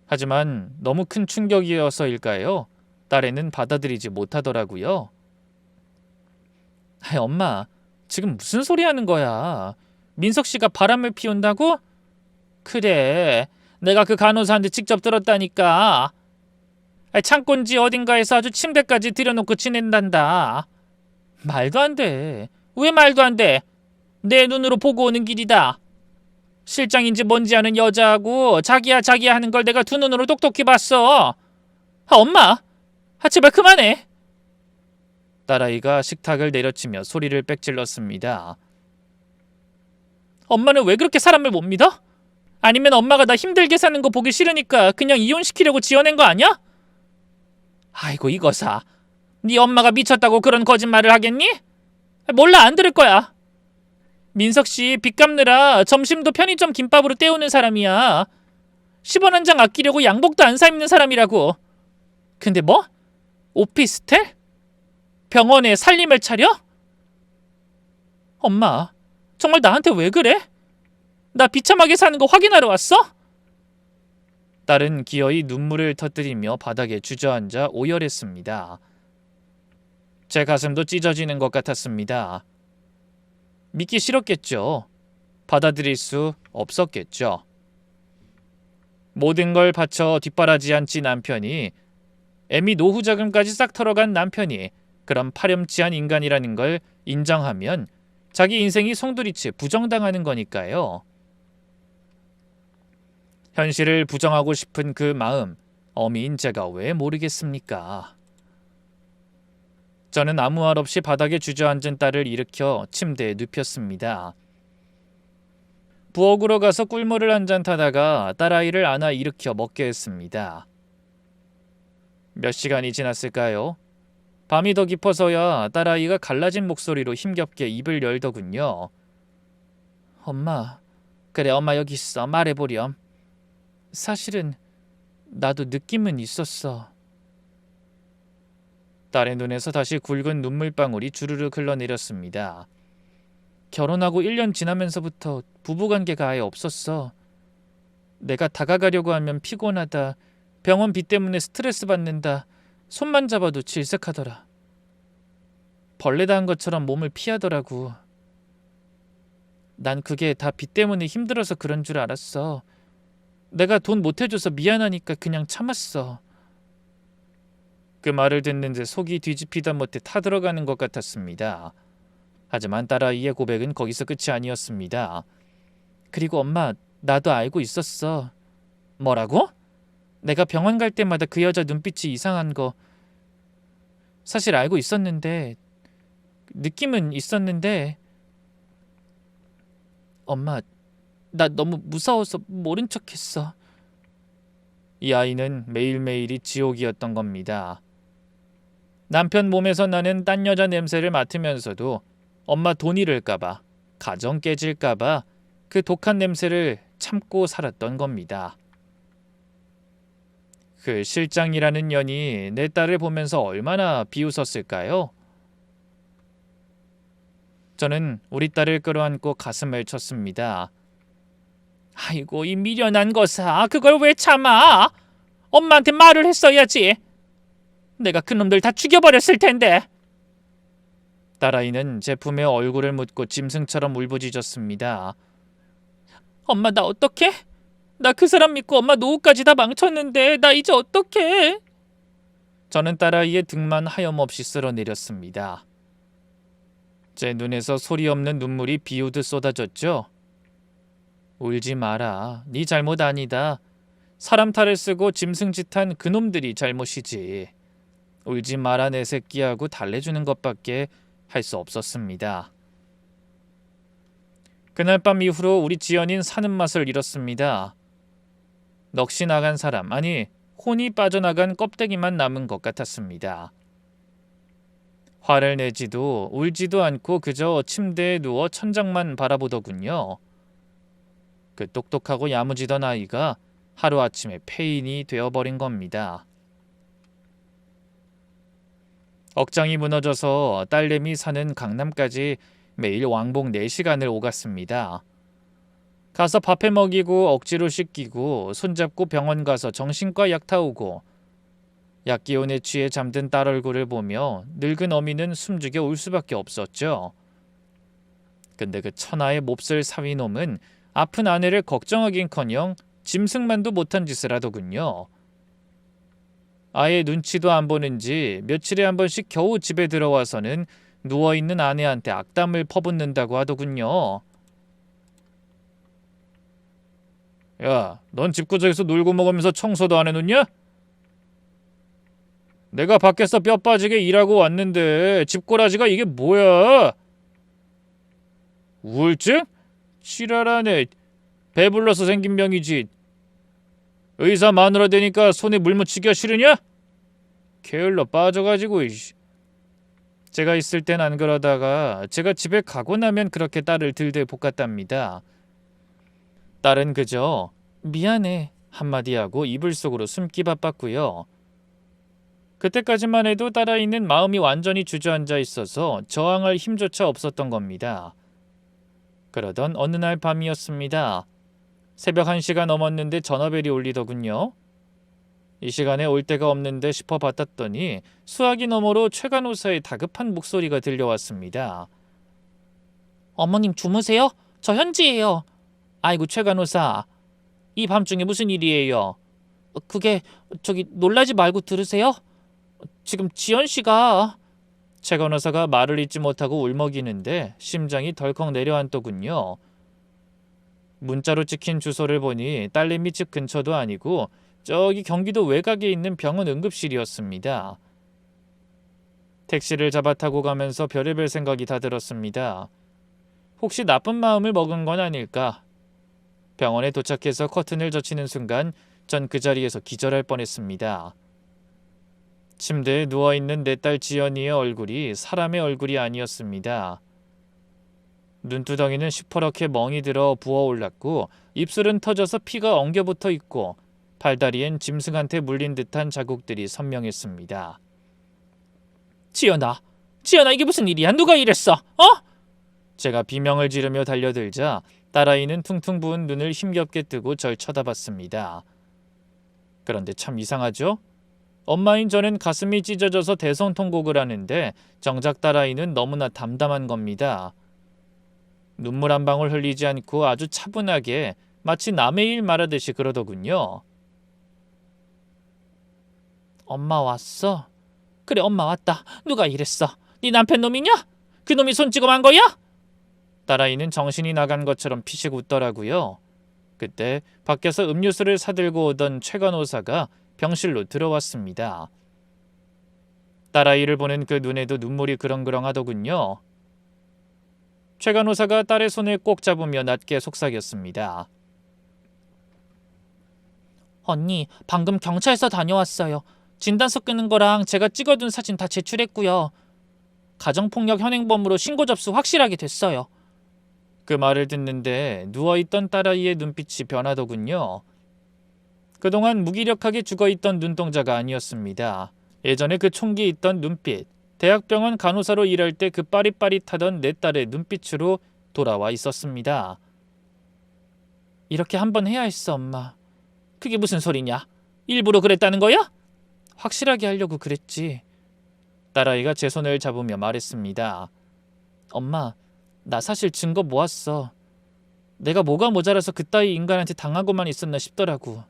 하지만 너무 큰 충격이어서일까요? 딸애는 받아들이지 못하더라고요. 엄마, 지금 무슨 소리 하는 거야? 민석 씨가 바람을 피운다고? 그래, 내가 그 간호사한테 직접 들었다니까. 창고인지 어딘가에서 아주 침대까지 들여놓고 지낸단다. 말도 안 돼. 왜 말도 안 돼? 내 눈으로 보고 오는 길이다. 실장인지 뭔지 아는 여자하고 자기야 하는 걸 내가 두 눈으로 똑똑히 봤어. 엄마, 제발 그만해. 딸아이가 식탁을 내려치며 소리를 빽질렀습니다. 엄마는 왜 그렇게 사람을 못 믿어? 아니면 엄마가 나 힘들게 사는 거 보기 싫으니까 그냥 이혼시키려고 지어낸 거 아니야? 아이고 이거사, 네 엄마가 미쳤다고 그런 거짓말을 하겠니? 몰라, 안 들을 거야. 민석 씨 빚 갚느라 점심도 편의점 김밥으로 때우는 사람이야. 10원 한 장 아끼려고 양복도 안 사 입는 사람이라고. 근데 뭐? 오피스텔? 병원에 살림을 차려? 엄마, 정말 나한테 왜 그래? 나 비참하게 사는 거 확인하러 왔어? 딸은 기어이 눈물을 터뜨리며 바닥에 주저앉아 오열했습니다. 제 가슴도 찢어지는 것 같았습니다. 믿기 싫었겠죠. 받아들일 수 없었겠죠. 모든 걸 바쳐 뒷바라지한 지 남편이, 애미 노후 자금까지 싹 털어간 남편이 그런 파렴치한 인간이라는 걸 인정하면 자기 인생이 송두리째 부정당하는 거니까요. 현실을 부정하고 싶은 그 마음, 어미인 제가 왜 모르겠습니까? 저는 아무 말 없이 바닥에 주저앉은 딸을 일으켜 침대에 눕혔습니다. 부엌으로 가서 꿀물을 한 잔 타다가 딸아이를 안아 일으켜 먹게 했습니다. 몇 시간이 지났을까요? 밤이 더 깊어서야 딸아이가 갈라진 목소리로 힘겹게 입을 열더군요. 엄마, 그래 엄마 여기 있어. 말해보렴. 사실은 나도 느낌은 있었어. 딸의 눈에서 다시 굵은 눈물방울이 주르륵 흘러내렸습니다. 결혼하고 1년 지나면서부터 부부관계가 아예 없었어. 내가 다가가려고 하면 피곤하다. 병원비 때문에 스트레스 받는다. 손만 잡아도 질색하더라. 벌레 닿은 것처럼 몸을 피하더라고. 난 그게 다 빚 때문에 힘들어서 그런 줄 알았어. 내가 돈 못 해줘서 미안하니까 그냥 참았어. 그 말을 듣는데 속이 뒤집히다 못해 타들어가는 것 같았습니다. 하지만 딸아이의 고백은 거기서 끝이 아니었습니다. 그리고 엄마, 나도 알고 있었어. 뭐라고? 내가 병원 갈 때마다 그 여자 눈빛이 이상한 거 사실 알고 있었는데, 느낌은 있었는데, 엄마, 나 너무 무서워서 모른 척했어. 이 아이는 매일매일이 지옥이었던 겁니다. 남편 몸에서 나는 딴 여자 냄새를 맡으면서도 엄마 돈 잃을까봐, 가정 깨질까봐 그 독한 냄새를 참고 살았던 겁니다. 그 실장이라는 년이 내 딸을 보면서 얼마나 비웃었을까요? 저는 우리 딸을 끌어안고 가슴을 쳤습니다. 아이고 이 미련한 것아, 그걸 왜 참아? 엄마한테 말을 했어야지. 내가 그놈들 다 죽여버렸을 텐데. 딸아이는 제 품에 얼굴을 묻고 짐승처럼 울부짖었습니다. 엄마 나 어떡해? 나 그 사람 믿고 엄마 노후까지 다 망쳤는데 나 이제 어떡해? 저는 딸아이의 등만 하염없이 쓸어내렸습니다. 제 눈에서 소리 없는 눈물이 비오듯 쏟아졌죠. 울지 마라. 네 잘못 아니다. 사람 탈을 쓰고 짐승짓한 그놈들이 잘못이지. 울지 마라 내 새끼하고 달래주는 것밖에 할 수 없었습니다. 그날 밤 이후로 우리 지연인 사는 맛을 잃었습니다. 넋이 나간 사람, 아니 혼이 빠져나간 껍데기만 남은 것 같았습니다. 화를 내지도 울지도 않고 그저 침대에 누워 천장만 바라보더군요. 그 똑똑하고 야무지던 아이가 하루아침에 폐인이 되어버린 겁니다. 억장이 무너져서 딸내미 사는 강남까지 매일 왕복 4시간을 오갔습니다. 가서 밥해 먹이고 억지로 씻기고 손잡고 병원 가서 정신과 약 타오고 약 기운에 취해 잠든 딸 얼굴을 보며 늙은 어미는 숨죽여 울 수밖에 없었죠. 근데 그 천하의 몹쓸 사위놈은 아픈 아내를 걱정하긴커녕 짐승만도 못한 짓을 하더군요. 아예 눈치도 안 보는지 며칠에 한 번씩 겨우 집에 들어와서는 누워있는 아내한테 악담을 퍼붓는다고 하더군요. 야, 넌 집구석에서 놀고 먹으면서 청소도 안 해놓냐? 내가 밖에서 뼈 빠지게 일하고 왔는데 집꼬라지가 이게 뭐야? 우울증? 지랄하네. 배불러서 생긴 병이지. 의사 마누라 되니까 손에 물 묻히기가 싫으냐? 게을러 빠져가지고. 제가 있을 땐 안 그러다가 제가 집에 가고 나면 그렇게 딸을 들들 볶았답니다. 딸은 그저 미안해 한마디 하고 이불 속으로 숨기 바빴고요. 그때까지만 해도 딸아이는 마음이 완전히 주저앉아 있어서 저항할 힘조차 없었던 겁니다. 그러던 어느 날 밤이었습니다. 새벽 1시가 넘었는데 전화벨이 울리더군요. 이 시간에 올 데가 없는데 싶어 받았더니 수화기 너머로 최 간호사의 다급한 목소리가 들려왔습니다. 어머님 주무세요? 저 현지예요. 아이고 최 간호사, 이 밤중에 무슨 일이에요? 그게 저기 놀라지 말고 들으세요. 지금 지연 씨가... 최 간호사가 말을 잇지 못하고 울먹이는데 심장이 덜컥 내려앉더군요. 문자로 찍힌 주소를 보니 딸내미 집 근처도 아니고 저기 경기도 외곽에 있는 병원 응급실이었습니다. 택시를 잡아 타고 가면서 별의별 생각이 다 들었습니다. 혹시 나쁜 마음을 먹은 건 아닐까? 병원에 도착해서 커튼을 젖히는 순간 전 그 자리에서 기절할 뻔했습니다. 침대에 누워있는 내 딸 지연이의 얼굴이 사람의 얼굴이 아니었습니다. 눈두덩이는 시퍼렇게 멍이 들어 부어올랐고 입술은 터져서 피가 엉겨붙어 있고 팔다리엔 짐승한테 물린 듯한 자국들이 선명했습니다. 지연아, 이게 무슨 일이야? 누가 이랬어? 제가 비명을 지르며 달려들자 딸아이는 퉁퉁 부은 눈을 힘겹게 뜨고 절 쳐다봤습니다. 그런데 참 이상하죠? 엄마인 저는 가슴이 찢어져서 대성통곡을 하는데 정작 딸아이는 너무나 담담한 겁니다. 눈물 한 방울 흘리지 않고 아주 차분하게 마치 남의 일 말하듯이 그러더군요. 엄마 왔어? 그래, 엄마 왔다. 누가 이랬어? 네 남편 놈이냐? 그 놈이 손찌검한 거야? 딸아이는 정신이 나간 것처럼 피식 웃더라고요. 그때 밖에서 음료수를 사들고 오던 최 간호사가 병실로 들어왔습니다. 딸아이를 보는 그 눈에도 눈물이 그렁그렁하더군요. 최 간호사가 딸의 손을 꼭 잡으며 낮게 속삭였습니다. 언니, 방금 경찰서 다녀왔어요. 진단서 끄는 거랑 제가 찍어둔 사진 다 제출했고요. 가정폭력 현행범으로 신고 접수 확실하게 됐어요. 그 말을 듣는데 누워있던 딸아이의 눈빛이 변하더군요. 그동안 무기력하게 죽어있던 눈동자가 아니었습니다. 예전에 그 총기 있던 눈빛, 대학병원 간호사로 일할 때 그 빠릿빠릿하던 내 딸의 눈빛으로 돌아와 있었습니다. 이렇게 한번 해야 했어, 엄마. 그게 무슨 소리냐? 일부러 그랬다는 거야? 확실하게 하려고 그랬지. 딸아이가 제 손을 잡으며 말했습니다. 엄마, 나 사실 증거 모았어. 내가 뭐가 모자라서 그따위 인간한테 당하고만 있었나 싶더라고.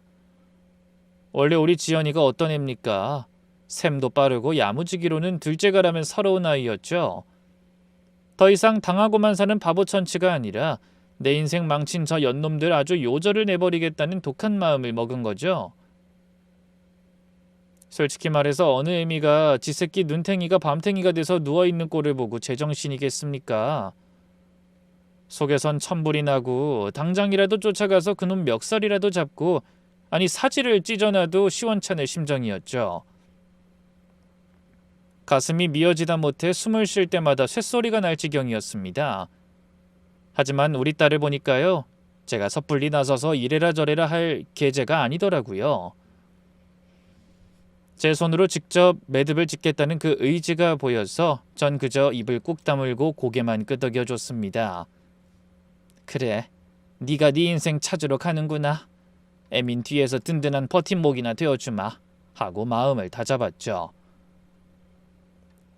원래 우리 지연이가 어떤 애입니까? 셈도 빠르고 야무지기로는 둘째가라면 서러운 아이였죠. 더 이상 당하고만 사는 바보 천치가 아니라 내 인생 망친 저 연놈들 아주 요절을 내버리겠다는 독한 마음을 먹은 거죠. 솔직히 말해서 어느 애미가 지 새끼 눈탱이가 밤탱이가 돼서 누워있는 꼴을 보고 제정신이겠습니까? 속에선 천불이 나고 당장이라도 쫓아가서 그놈 멱살이라도 잡고 아니 사지를 찢어놔도 시원찮을 심정이었죠. 가슴이 미어지다 못해 숨을 쉴 때마다 쇳소리가 날 지경이었습니다. 하지만 우리 딸을 보니까요. 제가 섣불리 나서서 이래라 저래라 할 계제가 아니더라고요. 제 손으로 직접 매듭을 짓겠다는 그 의지가 보여서 전 그저 입을 꾹 다물고 고개만 끄덕여줬습니다. 그래, 네가 네 인생 찾으러 가는구나. 애민 뒤에서 든든한 버팀목이나 되어주마 하고 마음을 다잡았죠.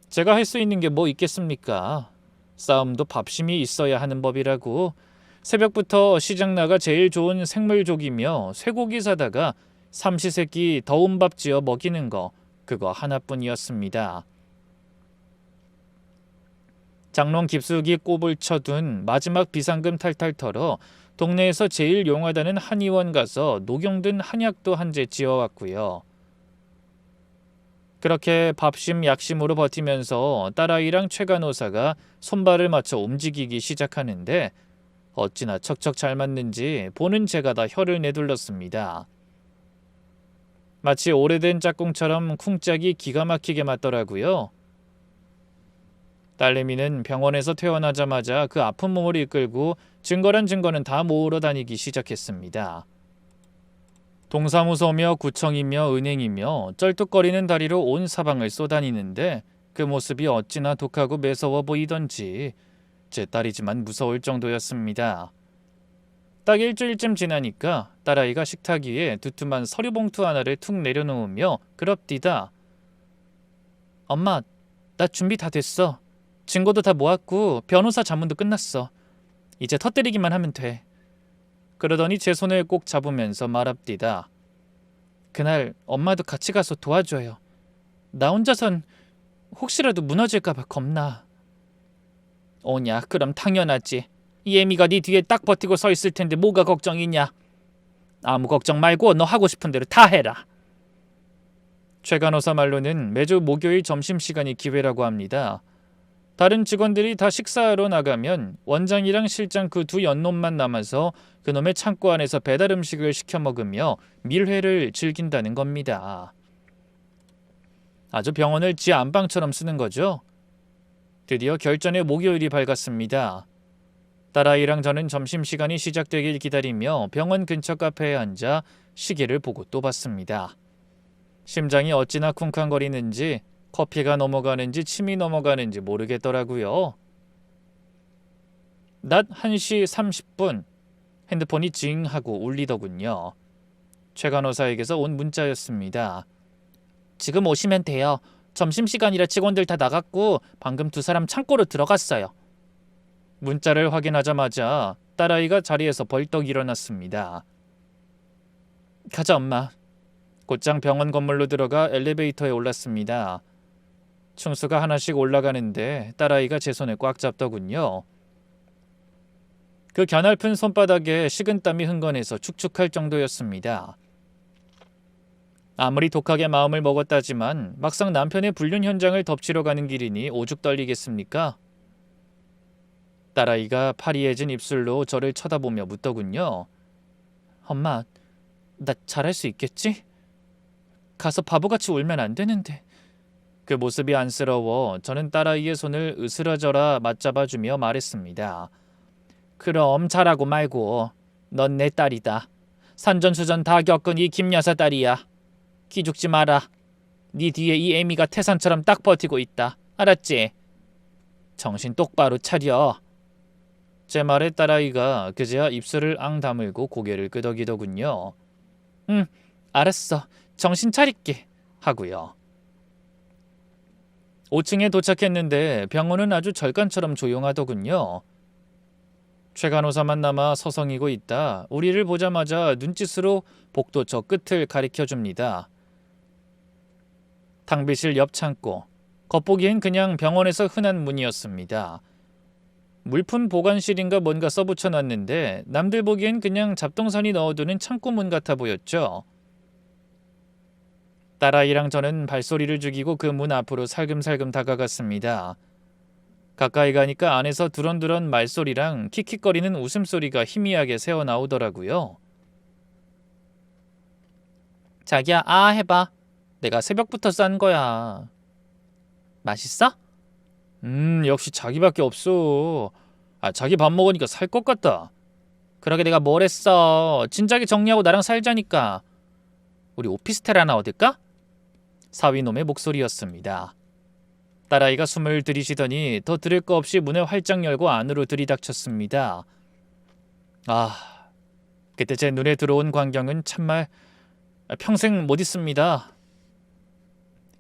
제가 할 수 있는 게 뭐 있겠습니까? 싸움도 밥심이 있어야 하는 법이라고. 새벽부터 시장 나가 제일 좋은 생물족이며 쇠고기 사다가 삼시세끼 더운 밥 지어 먹이는 거 그거 하나뿐이었습니다. 장롱 깊숙이 꼽을 쳐둔 마지막 비상금 탈탈 털어 동네에서 제일 용하다는 한의원 가서 녹용든 한약도 한 재 지어왔고요. 그렇게 밥심 약심으로 버티면서 딸아이랑 최 간호사가 손발을 맞춰 움직이기 시작하는데 어찌나 척척 잘 맞는지 보는 제가 다 혀를 내둘렀습니다. 마치 오래된 짝꿍처럼 쿵짝이 기가 막히게 맞더라고요. 딸내미는 병원에서 퇴원하자마자 그 아픈 몸을 이끌고 증거란 증거는 다 모으러 다니기 시작했습니다. 동사무소며 구청이며 은행이며 쩔뚝거리는 다리로 온 사방을 쏘다니는데 그 모습이 어찌나 독하고 매서워 보이던지 제 딸이지만 무서울 정도였습니다. 딱 일주일쯤 지나니까 딸아이가 식탁 위에 두툼한 서류 봉투 하나를 툭 내려놓으며 그럽디다. 엄마, 나 준비 다 됐어. 증거도 다 모았고 변호사 자문도 끝났어. 이제 터뜨리기만 하면 돼. 그러더니 제 손을 꼭 잡으면서 말합디다. 그날 엄마도 같이 가서 도와줘요. 나 혼자선 혹시라도 무너질까봐 겁나. 오냐, 그럼 당연하지. 이 애미가 네 뒤에 딱 버티고 서 있을 텐데 뭐가 걱정이냐. 아무 걱정 말고 너 하고 싶은 대로 다 해라. 최 간호사 말로는 매주 목요일 점심시간이 기회라고 합니다. 다른 직원들이 다 식사하러 나가면 원장이랑 실장 그 두 연놈만 남아서 그놈의 창고 안에서 배달 음식을 시켜 먹으며 밀회를 즐긴다는 겁니다. 아주 병원을 지 안방처럼 쓰는 거죠. 드디어 결전의 목요일이 밝았습니다. 딸아이랑 저는 점심시간이 시작되길 기다리며 병원 근처 카페에 앉아 시계를 보고 또 봤습니다. 심장이 어찌나 쿵쾅거리는지 커피가 넘어가는지 침이 넘어가는지 모르겠더라고요. 낮 1시 30분 핸드폰이 징 하고 울리더군요. 최 간호사에게서 온 문자였습니다. 지금 오시면 돼요. 점심시간이라 직원들 다 나갔고 방금 두 사람 창고로 들어갔어요. 문자를 확인하자마자 딸아이가 자리에서 벌떡 일어났습니다. 가자 엄마. 곧장 병원 건물로 들어가 엘리베이터에 올랐습니다. 충수가 하나씩 올라가는데 딸아이가 제 손을 꽉 잡더군요. 그 겨날픈 손바닥에 식은땀이 흥건해서 축축할 정도였습니다. 아무리 독하게 마음을 먹었다지만 막상 남편의 불륜 현장을 덮치러 가는 길이니 오죽 떨리겠습니까? 딸아이가 파리해진 입술로 저를 쳐다보며 묻더군요. 엄마, 나 잘할 수 있겠지? 가서 바보같이 울면 안 되는데. 그 모습이 안쓰러워 저는 딸아이의 손을 으스러져라 맞잡아주며 말했습니다. 그럼 잘하고 말고. 넌 내 딸이다. 산전수전 다 겪은 이 김여사 딸이야. 기죽지 마라. 네 뒤에 이 애미가 태산처럼 딱 버티고 있다. 알았지? 정신 똑바로 차려. 제 말에 딸아이가 그제야 입술을 앙 다물고 고개를 끄덕이더군요. 응, 알았어. 정신 차릴게. 하고요. 5층에 도착했는데 병원은 아주 절간처럼 조용하더군요. 최 간호사만 남아 서성이고 있다 우리를 보자마자 눈짓으로 복도 저 끝을 가리켜줍니다. 탕비실 옆 창고. 겉보기엔 그냥 병원에서 흔한 문이었습니다. 물품 보관실인가 뭔가 써붙여놨는데 남들 보기엔 그냥 잡동사니 넣어두는 창고문 같아 보였죠. 딸아이랑 저는 발소리를 죽이고 그 문 앞으로 살금살금 다가갔습니다. 가까이 가니까 안에서 두런두런 말소리랑 킥킥거리는 웃음소리가 희미하게 새어나오더라고요. 자기야, 아 해봐. 내가 새벽부터 싼 거야. 맛있어? 역시 자기밖에 없어. 자기 밥 먹으니까 살 것 같다. 그러게 내가 뭘 했어. 진작에 정리하고 나랑 살자니까. 우리 오피스텔 하나 얻을까? 사위놈의 목소리였습니다. 딸아이가 숨을 들이쉬더니 더 들을 거 없이 문을 활짝 열고 안으로 들이닥쳤습니다. 그때 제 눈에 들어온 광경은 참말 평생 못 잊습니다.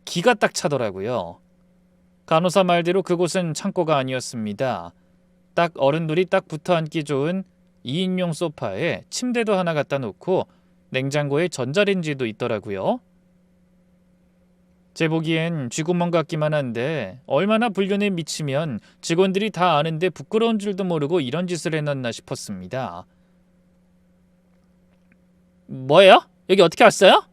기가 딱 차더라고요. 간호사 말대로 그곳은 창고가 아니었습니다. 딱 어른들이 딱 붙어앉기 좋은 2인용 소파에 침대도 하나 갖다 놓고 냉장고에 전자레인지도 있더라고요. 제 보기엔 쥐구멍 같기만 한데 얼마나 불륜에 미치면 직원들이 다 아는데 부끄러운 줄도 모르고 이런 짓을 해놨나 싶었습니다. 뭐예요? 여기 어떻게 왔어요?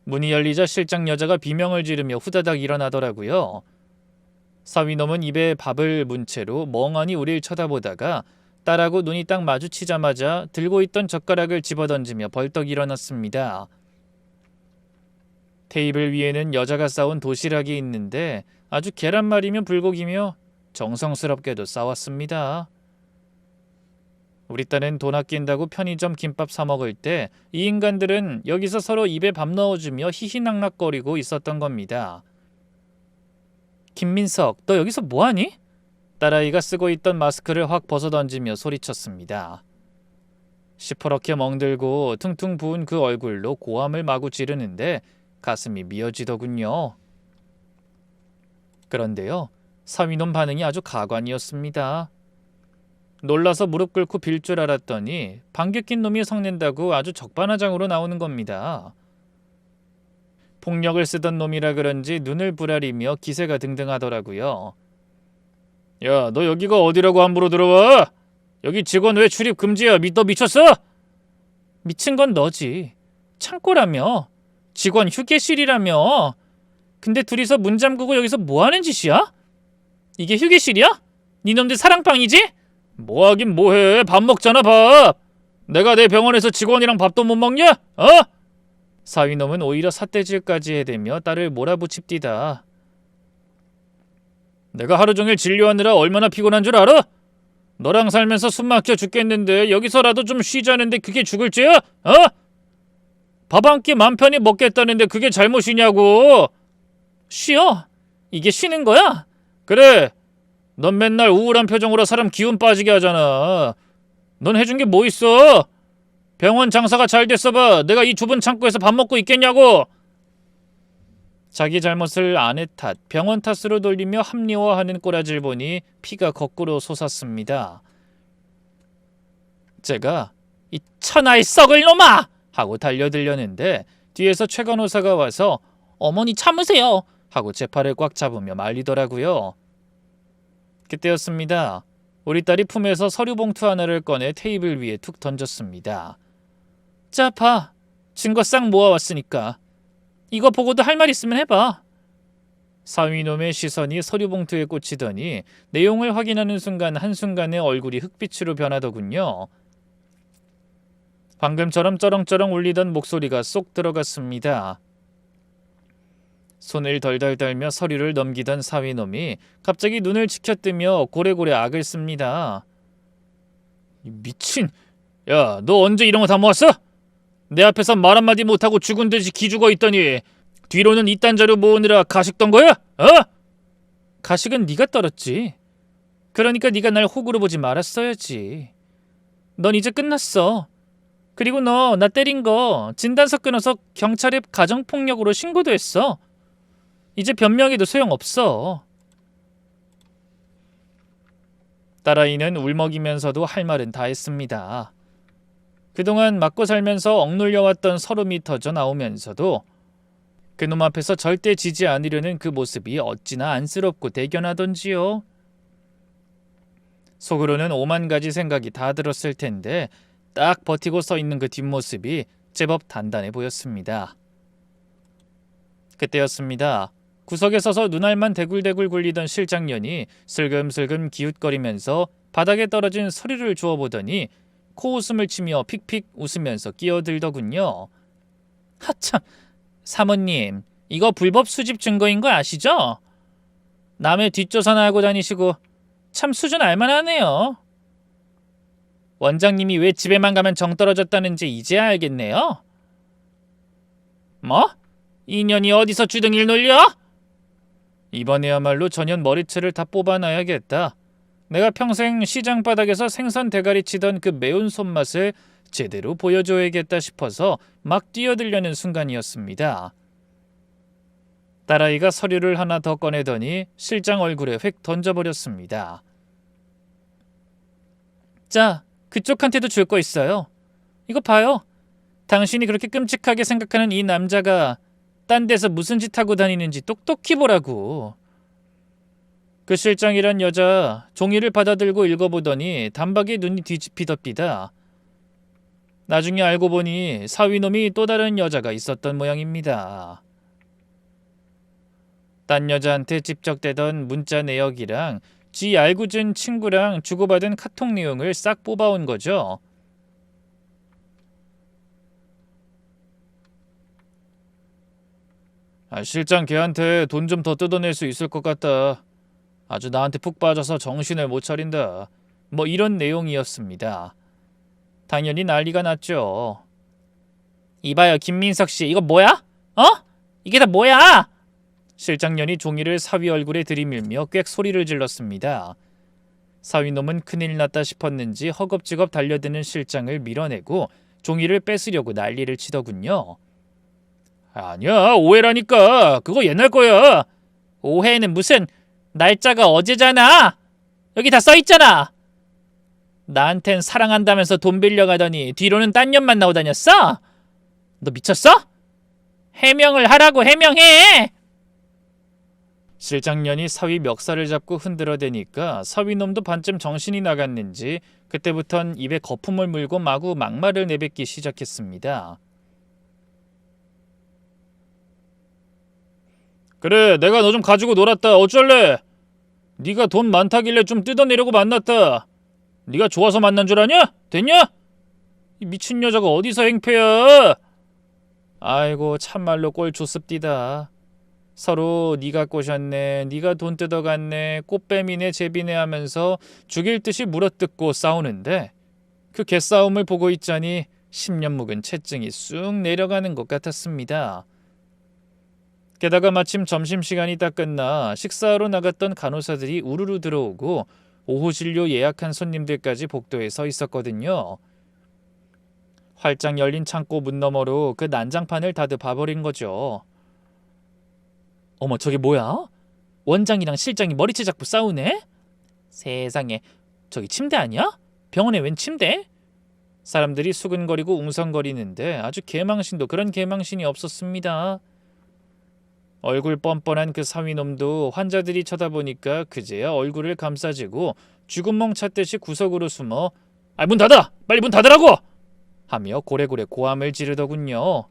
문이 열리자 실장 여자가 비명을 지르며 후다닥 일어나더라고요. 사위놈은 입에 밥을 문 채로 멍하니 우릴 쳐다보다가 딸하고 눈이 딱 마주치자마자 들고 있던 젓가락을 집어던지며 벌떡 일어났습니다. 테이블 위에는 여자가 싸온 도시락이 있는데 아주 계란말이며 불고기며 정성스럽게도 싸왔습니다. 우리 딸은 돈 아낀다고 편의점 김밥 사 먹을 때 이 인간들은 여기서 서로 입에 밥 넣어주며 히히낙낙거리고 있었던 겁니다. 김민석, 너 여기서 뭐하니? 딸아이가 쓰고 있던 마스크를 확 벗어던지며 소리쳤습니다. 시퍼렇게 멍들고 퉁퉁 부은 그 얼굴로 고함을 마구 지르는데 가슴이 미어지더군요. 그런데요, 사위놈 반응이 아주 가관이었습니다. 놀라서 무릎 꿇고 빌 줄 알았더니 방귀 낀 놈이 성낸다고 아주 적반하장으로 나오는 겁니다. 폭력을 쓰던 놈이라 그런지 눈을 부라리며 기세가 등등하더라고요. 야, 너 여기가 어디라고 함부로 들어와? 여기 직원 왜 출입 금지야? 너 미쳤어? 미친 건 너지. 창고라며. 직원 휴게실이라며. 근데 둘이서 문 잠그고 여기서 뭐 하는 짓이야? 이게 휴게실이야? 니놈들 사랑방이지? 뭐 하긴 뭐해. 밥 먹잖아, 밥. 내가 내 병원에서 직원이랑 밥도 못 먹냐? 어? 사위놈은 오히려 삿대질까지 해대며 딸을 몰아붙입디다. 내가 하루 종일 진료하느라 얼마나 피곤한 줄 알아? 너랑 살면서 숨 막혀 죽겠는데 여기서라도 좀 쉬자는데 그게 죽을 죄야? 어? 밥 한 끼 맘 편히 먹겠다는데 그게 잘못이냐고. 쉬어? 이게 쉬는 거야? 그래. 넌 맨날 우울한 표정으로 사람 기운 빠지게 하잖아. 넌 해준 게 뭐 있어? 병원 장사가 잘 됐어 봐. 내가 이 좁은 창고에서 밥 먹고 있겠냐고. 자기 잘못을 아내 탓, 병원 탓으로 돌리며 합리화하는 꼬라지를 보니 피가 거꾸로 솟았습니다. 제가 이 천하의 썩을 놈아! 하고 달려들려는데 뒤에서 최 간호사가 와서 어머니 참으세요! 하고 제 팔을 꽉 잡으며 말리더라고요. 그때였습니다. 우리 딸이 품에서 서류 봉투 하나를 꺼내 테이블 위에 툭 던졌습니다. 자, 봐. 증거 싹 모아왔으니까. 이거 보고도 할 말 있으면 해봐. 사위놈의 시선이 서류 봉투에 꽂히더니 내용을 확인하는 순간 한순간에 얼굴이 흑빛으로 변하더군요. 방금처럼 쩌렁쩌렁 울리던 목소리가 쏙 들어갔습니다. 손을 덜덜 떨며 서류를 넘기던 사위놈이 갑자기 눈을 치켜뜨며 고래고래 악을 씁니다. 미친! 야, 너 언제 이런 거 다 모았어? 내 앞에서 말 한마디 못하고 죽은 듯이 기죽어 있더니 뒤로는 이딴 자료 모으느라 가식 던 거야? 어? 가식은 네가 떨었지. 그러니까 네가 날 호구로 보지 말았어야지. 넌 이제 끝났어. 그리고 너 나 때린 거 진단서 끊어서 경찰에 가정폭력으로 신고도 했어. 이제 변명해도 소용없어. 딸아이는 울먹이면서도 할 말은 다 했습니다. 그동안 맞고 살면서 억눌려왔던 서름이 터져 나오면서도 그놈 앞에서 절대 지지 않으려는 그 모습이 어찌나 안쓰럽고 대견하던지요. 속으로는 오만 가지 생각이 다 들었을 텐데 딱 버티고 서 있는 그 뒷모습이 제법 단단해 보였습니다. 그때였습니다. 구석에 서서 눈알만 대굴대굴 굴리던 실장년이 슬금슬금 기웃거리면서 바닥에 떨어진 서류를 주워보더니 코웃음을 치며 픽픽 웃으면서 끼어들더군요. 하참, 사모님, 이거 불법 수집 증거인 거 아시죠? 남의 뒷조사나 하고 다니시고 참 수준 알만하네요. 원장님이 왜 집에만 가면 정 떨어졌다는지 이제야 알겠네요. 뭐? 인연이 어디서 주둥이를 놀려? 이번에야말로 전현 머리채를 다 뽑아놔야겠다. 내가 평생 시장 바닥에서 생선 대가리 치던 그 매운 손맛을 제대로 보여줘야겠다 싶어서 막 뛰어들려는 순간이었습니다. 딸아이가 서류를 하나 더 꺼내더니 실장 얼굴에 휙 던져버렸습니다. 자, 그쪽한테도 줄 거 있어요. 이거 봐요. 당신이 그렇게 끔찍하게 생각하는 이 남자가 딴 데서 무슨 짓 하고 다니는지 똑똑히 보라고. 그 실장이란 여자 종이를 받아들고 읽어보더니 단박에 눈이 뒤집히덥디다. 나중에 알고 보니 사위놈이 또 다른 여자가 있었던 모양입니다. 딴 여자한테 집적되던 문자 내역이랑 지 알고준 친구랑 주고받은 카톡 내용을 싹 뽑아온 거죠. 실장 걔한테 돈 좀 더 뜯어낼 수 있을 것 같다. 아주 나한테 푹 빠져서 정신을 못 차린다. 뭐 이런 내용이었습니다. 당연히 난리가 났죠. 이봐요, 김민석 씨, 이거 뭐야? 어? 이게 다 뭐야? 실장년이 종이를 사위 얼굴에 들이밀며 꽥 소리를 질렀습니다. 사위놈은 큰일 났다 싶었는지 허겁지겁 달려드는 실장을 밀어내고 종이를 뺏으려고 난리를 치더군요. 아니야, 오해라니까. 그거 옛날 거야. 오해는 무슨, 날짜가 어제잖아. 여기 다 써있잖아. 나한텐 사랑한다면서 돈 빌려가더니 뒤로는 딴 년만 나오 다녔어? 너 미쳤어? 해명을 하라고. 해명해. 실장년이 사위 멱살을 잡고 흔들어대니까 사위놈도 반쯤 정신이 나갔는지 그때부턴 입에 거품을 물고 마구 막말을 내뱉기 시작했습니다. 그래, 내가 너 좀 가지고 놀았다. 어쩔래? 네가 돈 많다길래 좀 뜯어내려고 만났다. 네가 좋아서 만난 줄 아냐? 됐냐? 이 미친 여자가 어디서 행패야? 아이고 참말로 꼴 좋습디다. 서로 네가 꼬셨네, 네가 돈 뜯어갔네, 꽃뱀이네 제비네 하면서 죽일 듯이 물어뜯고 싸우는데 그 개싸움을 보고 있자니 10년 묵은 채증이 쑥 내려가는 것 같았습니다. 게다가 마침 점심시간이 다 끝나 식사하러 나갔던 간호사들이 우르르 들어오고 오후 진료 예약한 손님들까지 복도에 서 있었거든요. 활짝 열린 창고 문 너머로 그 난장판을 다들 봐버린 거죠. 어머, 저게 뭐야? 원장이랑 실장이 머리채 잡고 싸우네? 세상에, 저기 침대 아니야? 병원에 웬 침대? 사람들이 수근거리고 웅성거리는데 아주 개망신도 그런 개망신이 없었습니다. 얼굴 뻔뻔한 그 사위놈도 환자들이 쳐다보니까 그제야 얼굴을 감싸지고 죽은 멍 찾듯이 구석으로 숨어 문 닫아! 빨리 문 닫으라고! 하며 고래고래 고함을 지르더군요.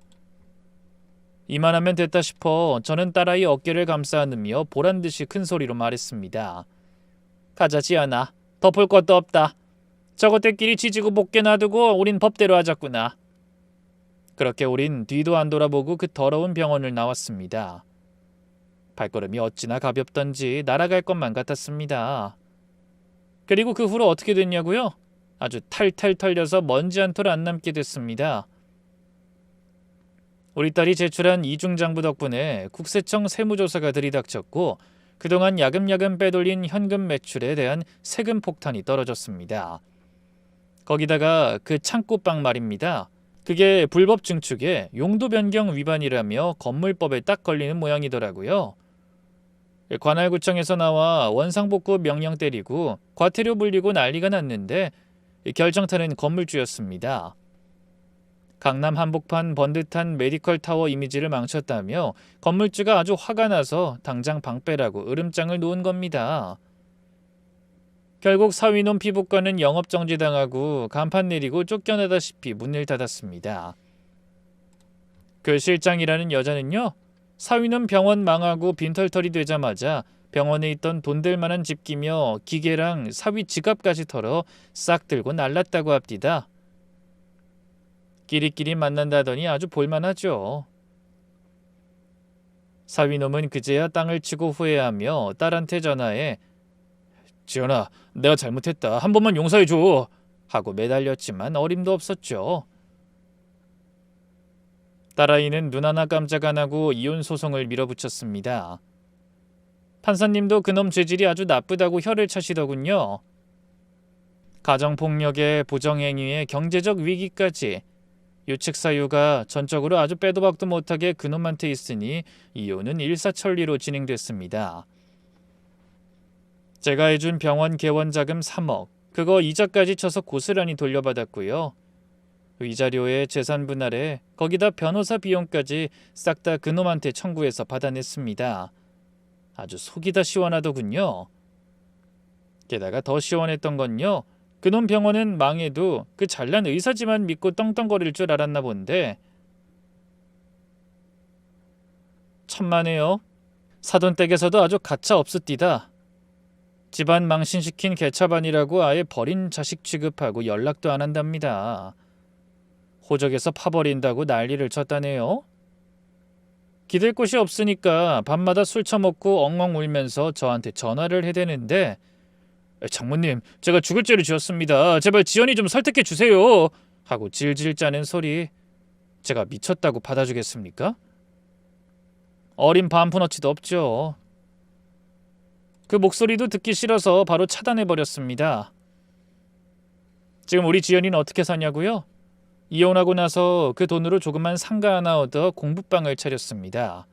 이만하면 됐다 싶어 저는 딸아이 어깨를 감싸 안으며 보란듯이 큰 소리로 말했습니다. 가자 지연아, 덮을 것도 없다. 저것들끼리 지지고 볶게 놔두고 우린 법대로 하자꾸나. 그렇게 우린 뒤도 안 돌아보고 그 더러운 병원을 나왔습니다. 발걸음이 어찌나 가볍던지 날아갈 것만 같았습니다. 그리고 그 후로 어떻게 됐냐고요? 아주 탈탈 털려서 먼지 한 톨 안 남게 됐습니다. 우리 딸이 제출한 이중장부 덕분에 국세청 세무조사가 들이닥쳤고 그동안 야금야금 빼돌린 현금 매출에 대한 세금 폭탄이 떨어졌습니다. 거기다가 그 창고빵 말입니다. 그게 불법 증축에 용도 변경 위반이라며 건물법에 딱 걸리는 모양이더라고요. 관할구청에서 나와 원상복구 명령 때리고 과태료 물리고 난리가 났는데 결정타는 건물주였습니다. 강남 한복판 번듯한 메디컬 타워 이미지를 망쳤다며 건물주가 아주 화가 나서 당장 방 빼라고 으름장을 놓은 겁니다. 결국 사위놈 피부과는 영업정지당하고 간판 내리고 쫓겨나다시피 문을 닫았습니다. 그 실장이라는 여자는요, 사위놈 병원 망하고 빈털털이 되자마자 병원에 있던 돈 될 만한 집기며 기계랑 사위 지갑까지 털어 싹 들고 날랐다고 합디다. 끼리끼리 만난다더니 아주 볼만하죠. 사위놈은 그제야 땅을 치고 후회하며 딸한테 전화해 지연아, 내가 잘못했다. 한 번만 용서해줘. 하고 매달렸지만 어림도 없었죠. 딸아이는 눈 하나 깜짝 안 하고 이혼 소송을 밀어붙였습니다. 판사님도 그놈 죄질이 아주 나쁘다고 혀를 차시더군요. 가정폭력에 부정행위에 경제적 위기까지 유책 사유가 전적으로 아주 빼도 박도 못하게 그놈한테 있으니 이혼은 일사천리로 진행됐습니다. 제가 해준 병원 개원 자금 3억, 그거 이자까지 쳐서 고스란히 돌려받았고요. 위자료에 재산 분할에 거기다 변호사 비용까지 싹 다 그놈한테 청구해서 받아냈습니다. 아주 속이 다 시원하더군요. 게다가 더 시원했던 건요, 그놈 병원은 망해도 그 잘난 의사지만 믿고 떵떵거릴 줄 알았나 본데 천만에요. 사돈댁에서도 아주 가차 없으디다. 집안 망신시킨 개차반이라고 아예 버린 자식 취급하고 연락도 안 한답니다. 호적에서 파버린다고 난리를 쳤다네요. 기댈 곳이 없으니까 밤마다 술 처먹고 엉엉 울면서 저한테 전화를 해대는데 장모님, 제가 죽을 죄를 지었습니다. 제발 지연이 좀 설득해 주세요. 하고 질질 짜는 소리. 제가 미쳤다고 받아주겠습니까? 어린 반푼어치도 없죠. 그 목소리도 듣기 싫어서 바로 차단해버렸습니다. 지금 우리 지연이는 어떻게 사냐고요? 이혼하고 나서 그 돈으로 조그만 상가 하나 얻어 공부방을 차렸습니다.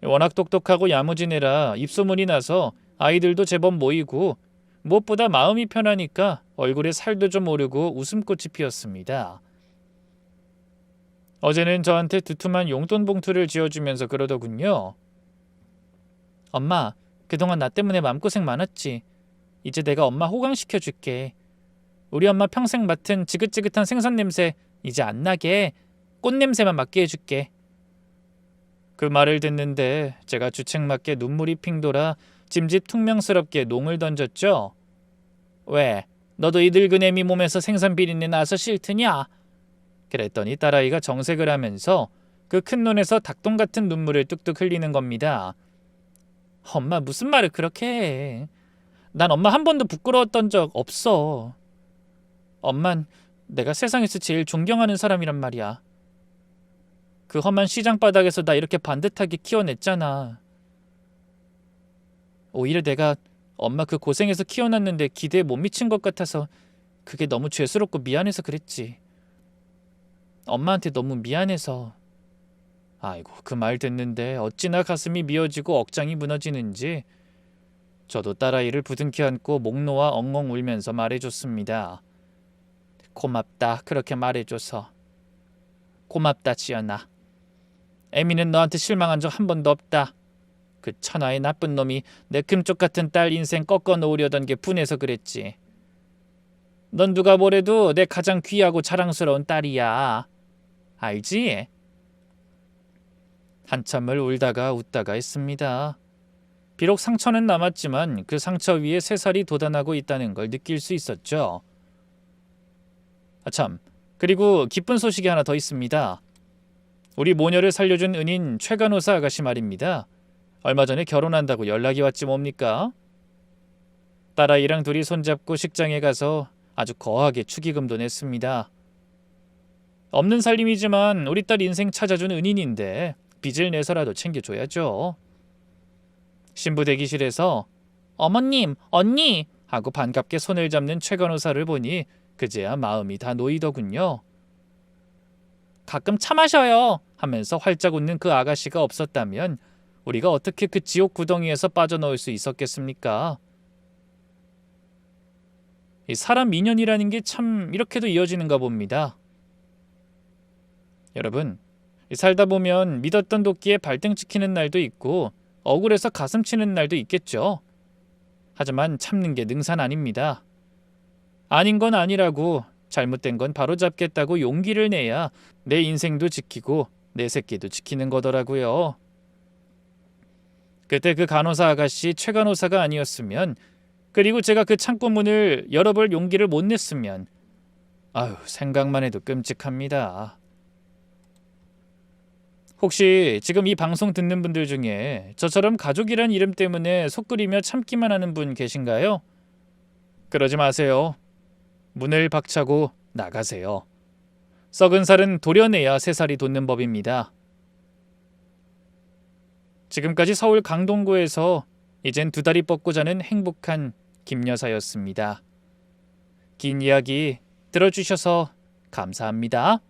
워낙 똑똑하고 야무지네라 입소문이 나서 아이들도 제법 모이고 무엇보다 마음이 편하니까 얼굴에 살도 좀 오르고 웃음꽃이 피었습니다. 어제는 저한테 두툼한 용돈 봉투를 쥐어주면서 그러더군요. 엄마, 그동안 나 때문에 마음고생 많았지. 이제 내가 엄마 호강시켜줄게. 우리 엄마 평생 맡은 지긋지긋한 생선 냄새 이제 안 나게 꽃 냄새만 맡게 해줄게. 그 말을 듣는데 제가 주책맞게 눈물이 핑 돌아 짐짓 퉁명스럽게 농을 던졌죠. 왜? 너도 이 늙은 애미 몸에서 생선 비린내 나서 싫으냐? 그랬더니 딸아이가 정색을 하면서 그 큰 눈에서 닭똥 같은 눈물을 뚝뚝 흘리는 겁니다. 엄마 무슨 말을 그렇게 해. 난 엄마 한 번도 부끄러웠던 적 없어. 엄만 내가 세상에서 제일 존경하는 사람이란 말이야. 그 험한 시장 바닥에서 나 이렇게 반듯하게 키워냈잖아. 오히려 내가 엄마 그 고생해서 키워놨는데 기대에 못 미친 것 같아서 그게 너무 죄스럽고 미안해서 그랬지. 엄마한테 너무 미안해서. 아이고, 그 말 듣는데 어찌나 가슴이 미어지고 억장이 무너지는지 저도 딸아이를 부둥켜 안고 목 놓아 엉엉 울면서 말해줬습니다. 고맙다, 그렇게 말해줘서. 고맙다, 지연아. 애미는 너한테 실망한 적 한 번도 없다. 그 천하의 나쁜 놈이 내 금쪽 같은 딸 인생 꺾어 놓으려던 게 분해서 그랬지. 넌 누가 뭐래도 내 가장 귀하고 자랑스러운 딸이야. 알지? 한참을 울다가 웃다가 했습니다. 비록 상처는 남았지만 그 상처 위에 새살이 돋아나고 있다는 걸 느낄 수 있었죠. 아참, 그리고 기쁜 소식이 하나 더 있습니다. 우리 모녀를 살려준 은인 최간호사 아가씨 말입니다. 얼마 전에 결혼한다고 연락이 왔지 뭡니까? 딸아이랑 둘이 손잡고 식장에 가서 아주 거하게 축의금도 냈습니다. 없는 살림이지만 우리 딸 인생 찾아준 은인인데 빚을 내서라도 챙겨줘야죠. 신부 대기실에서 어머님, 언니 하고 반갑게 손을 잡는 최간호사를 보니 그제야 마음이 다 놓이더군요. 가끔 차 마셔요 하면서 활짝 웃는 그 아가씨가 없었다면 우리가 어떻게 그 지옥 구덩이에서 빠져나올 수 있었겠습니까? 이 사람 인연이라는 게 참 이렇게도 이어지는가 봅니다. 여러분, 살다 보면 믿었던 도끼에 발등 찍히는 날도 있고 억울해서 가슴 치는 날도 있겠죠. 하지만 참는 게 능산 아닙니다. 아닌 건 아니라고, 잘못된 건 바로잡겠다고 용기를 내야 내 인생도 지키고 내 새끼도 지키는 거더라고요. 그때 그 간호사 아가씨 최 간호사가 아니었으면, 그리고 제가 그 창고 문을 열어볼 용기를 못 냈으면, 아유, 생각만 해도 끔찍합니다. 혹시 지금 이 방송 듣는 분들 중에 저처럼 가족이란 이름 때문에 속 끓이며 참기만 하는 분 계신가요? 그러지 마세요. 문을 박차고 나가세요. 썩은 살은 도려내야 새 살이 돋는 법입니다. 지금까지 서울 강동구에서 이젠 두 다리 뻗고 자는 행복한 김여사였습니다. 긴 이야기 들어주셔서 감사합니다.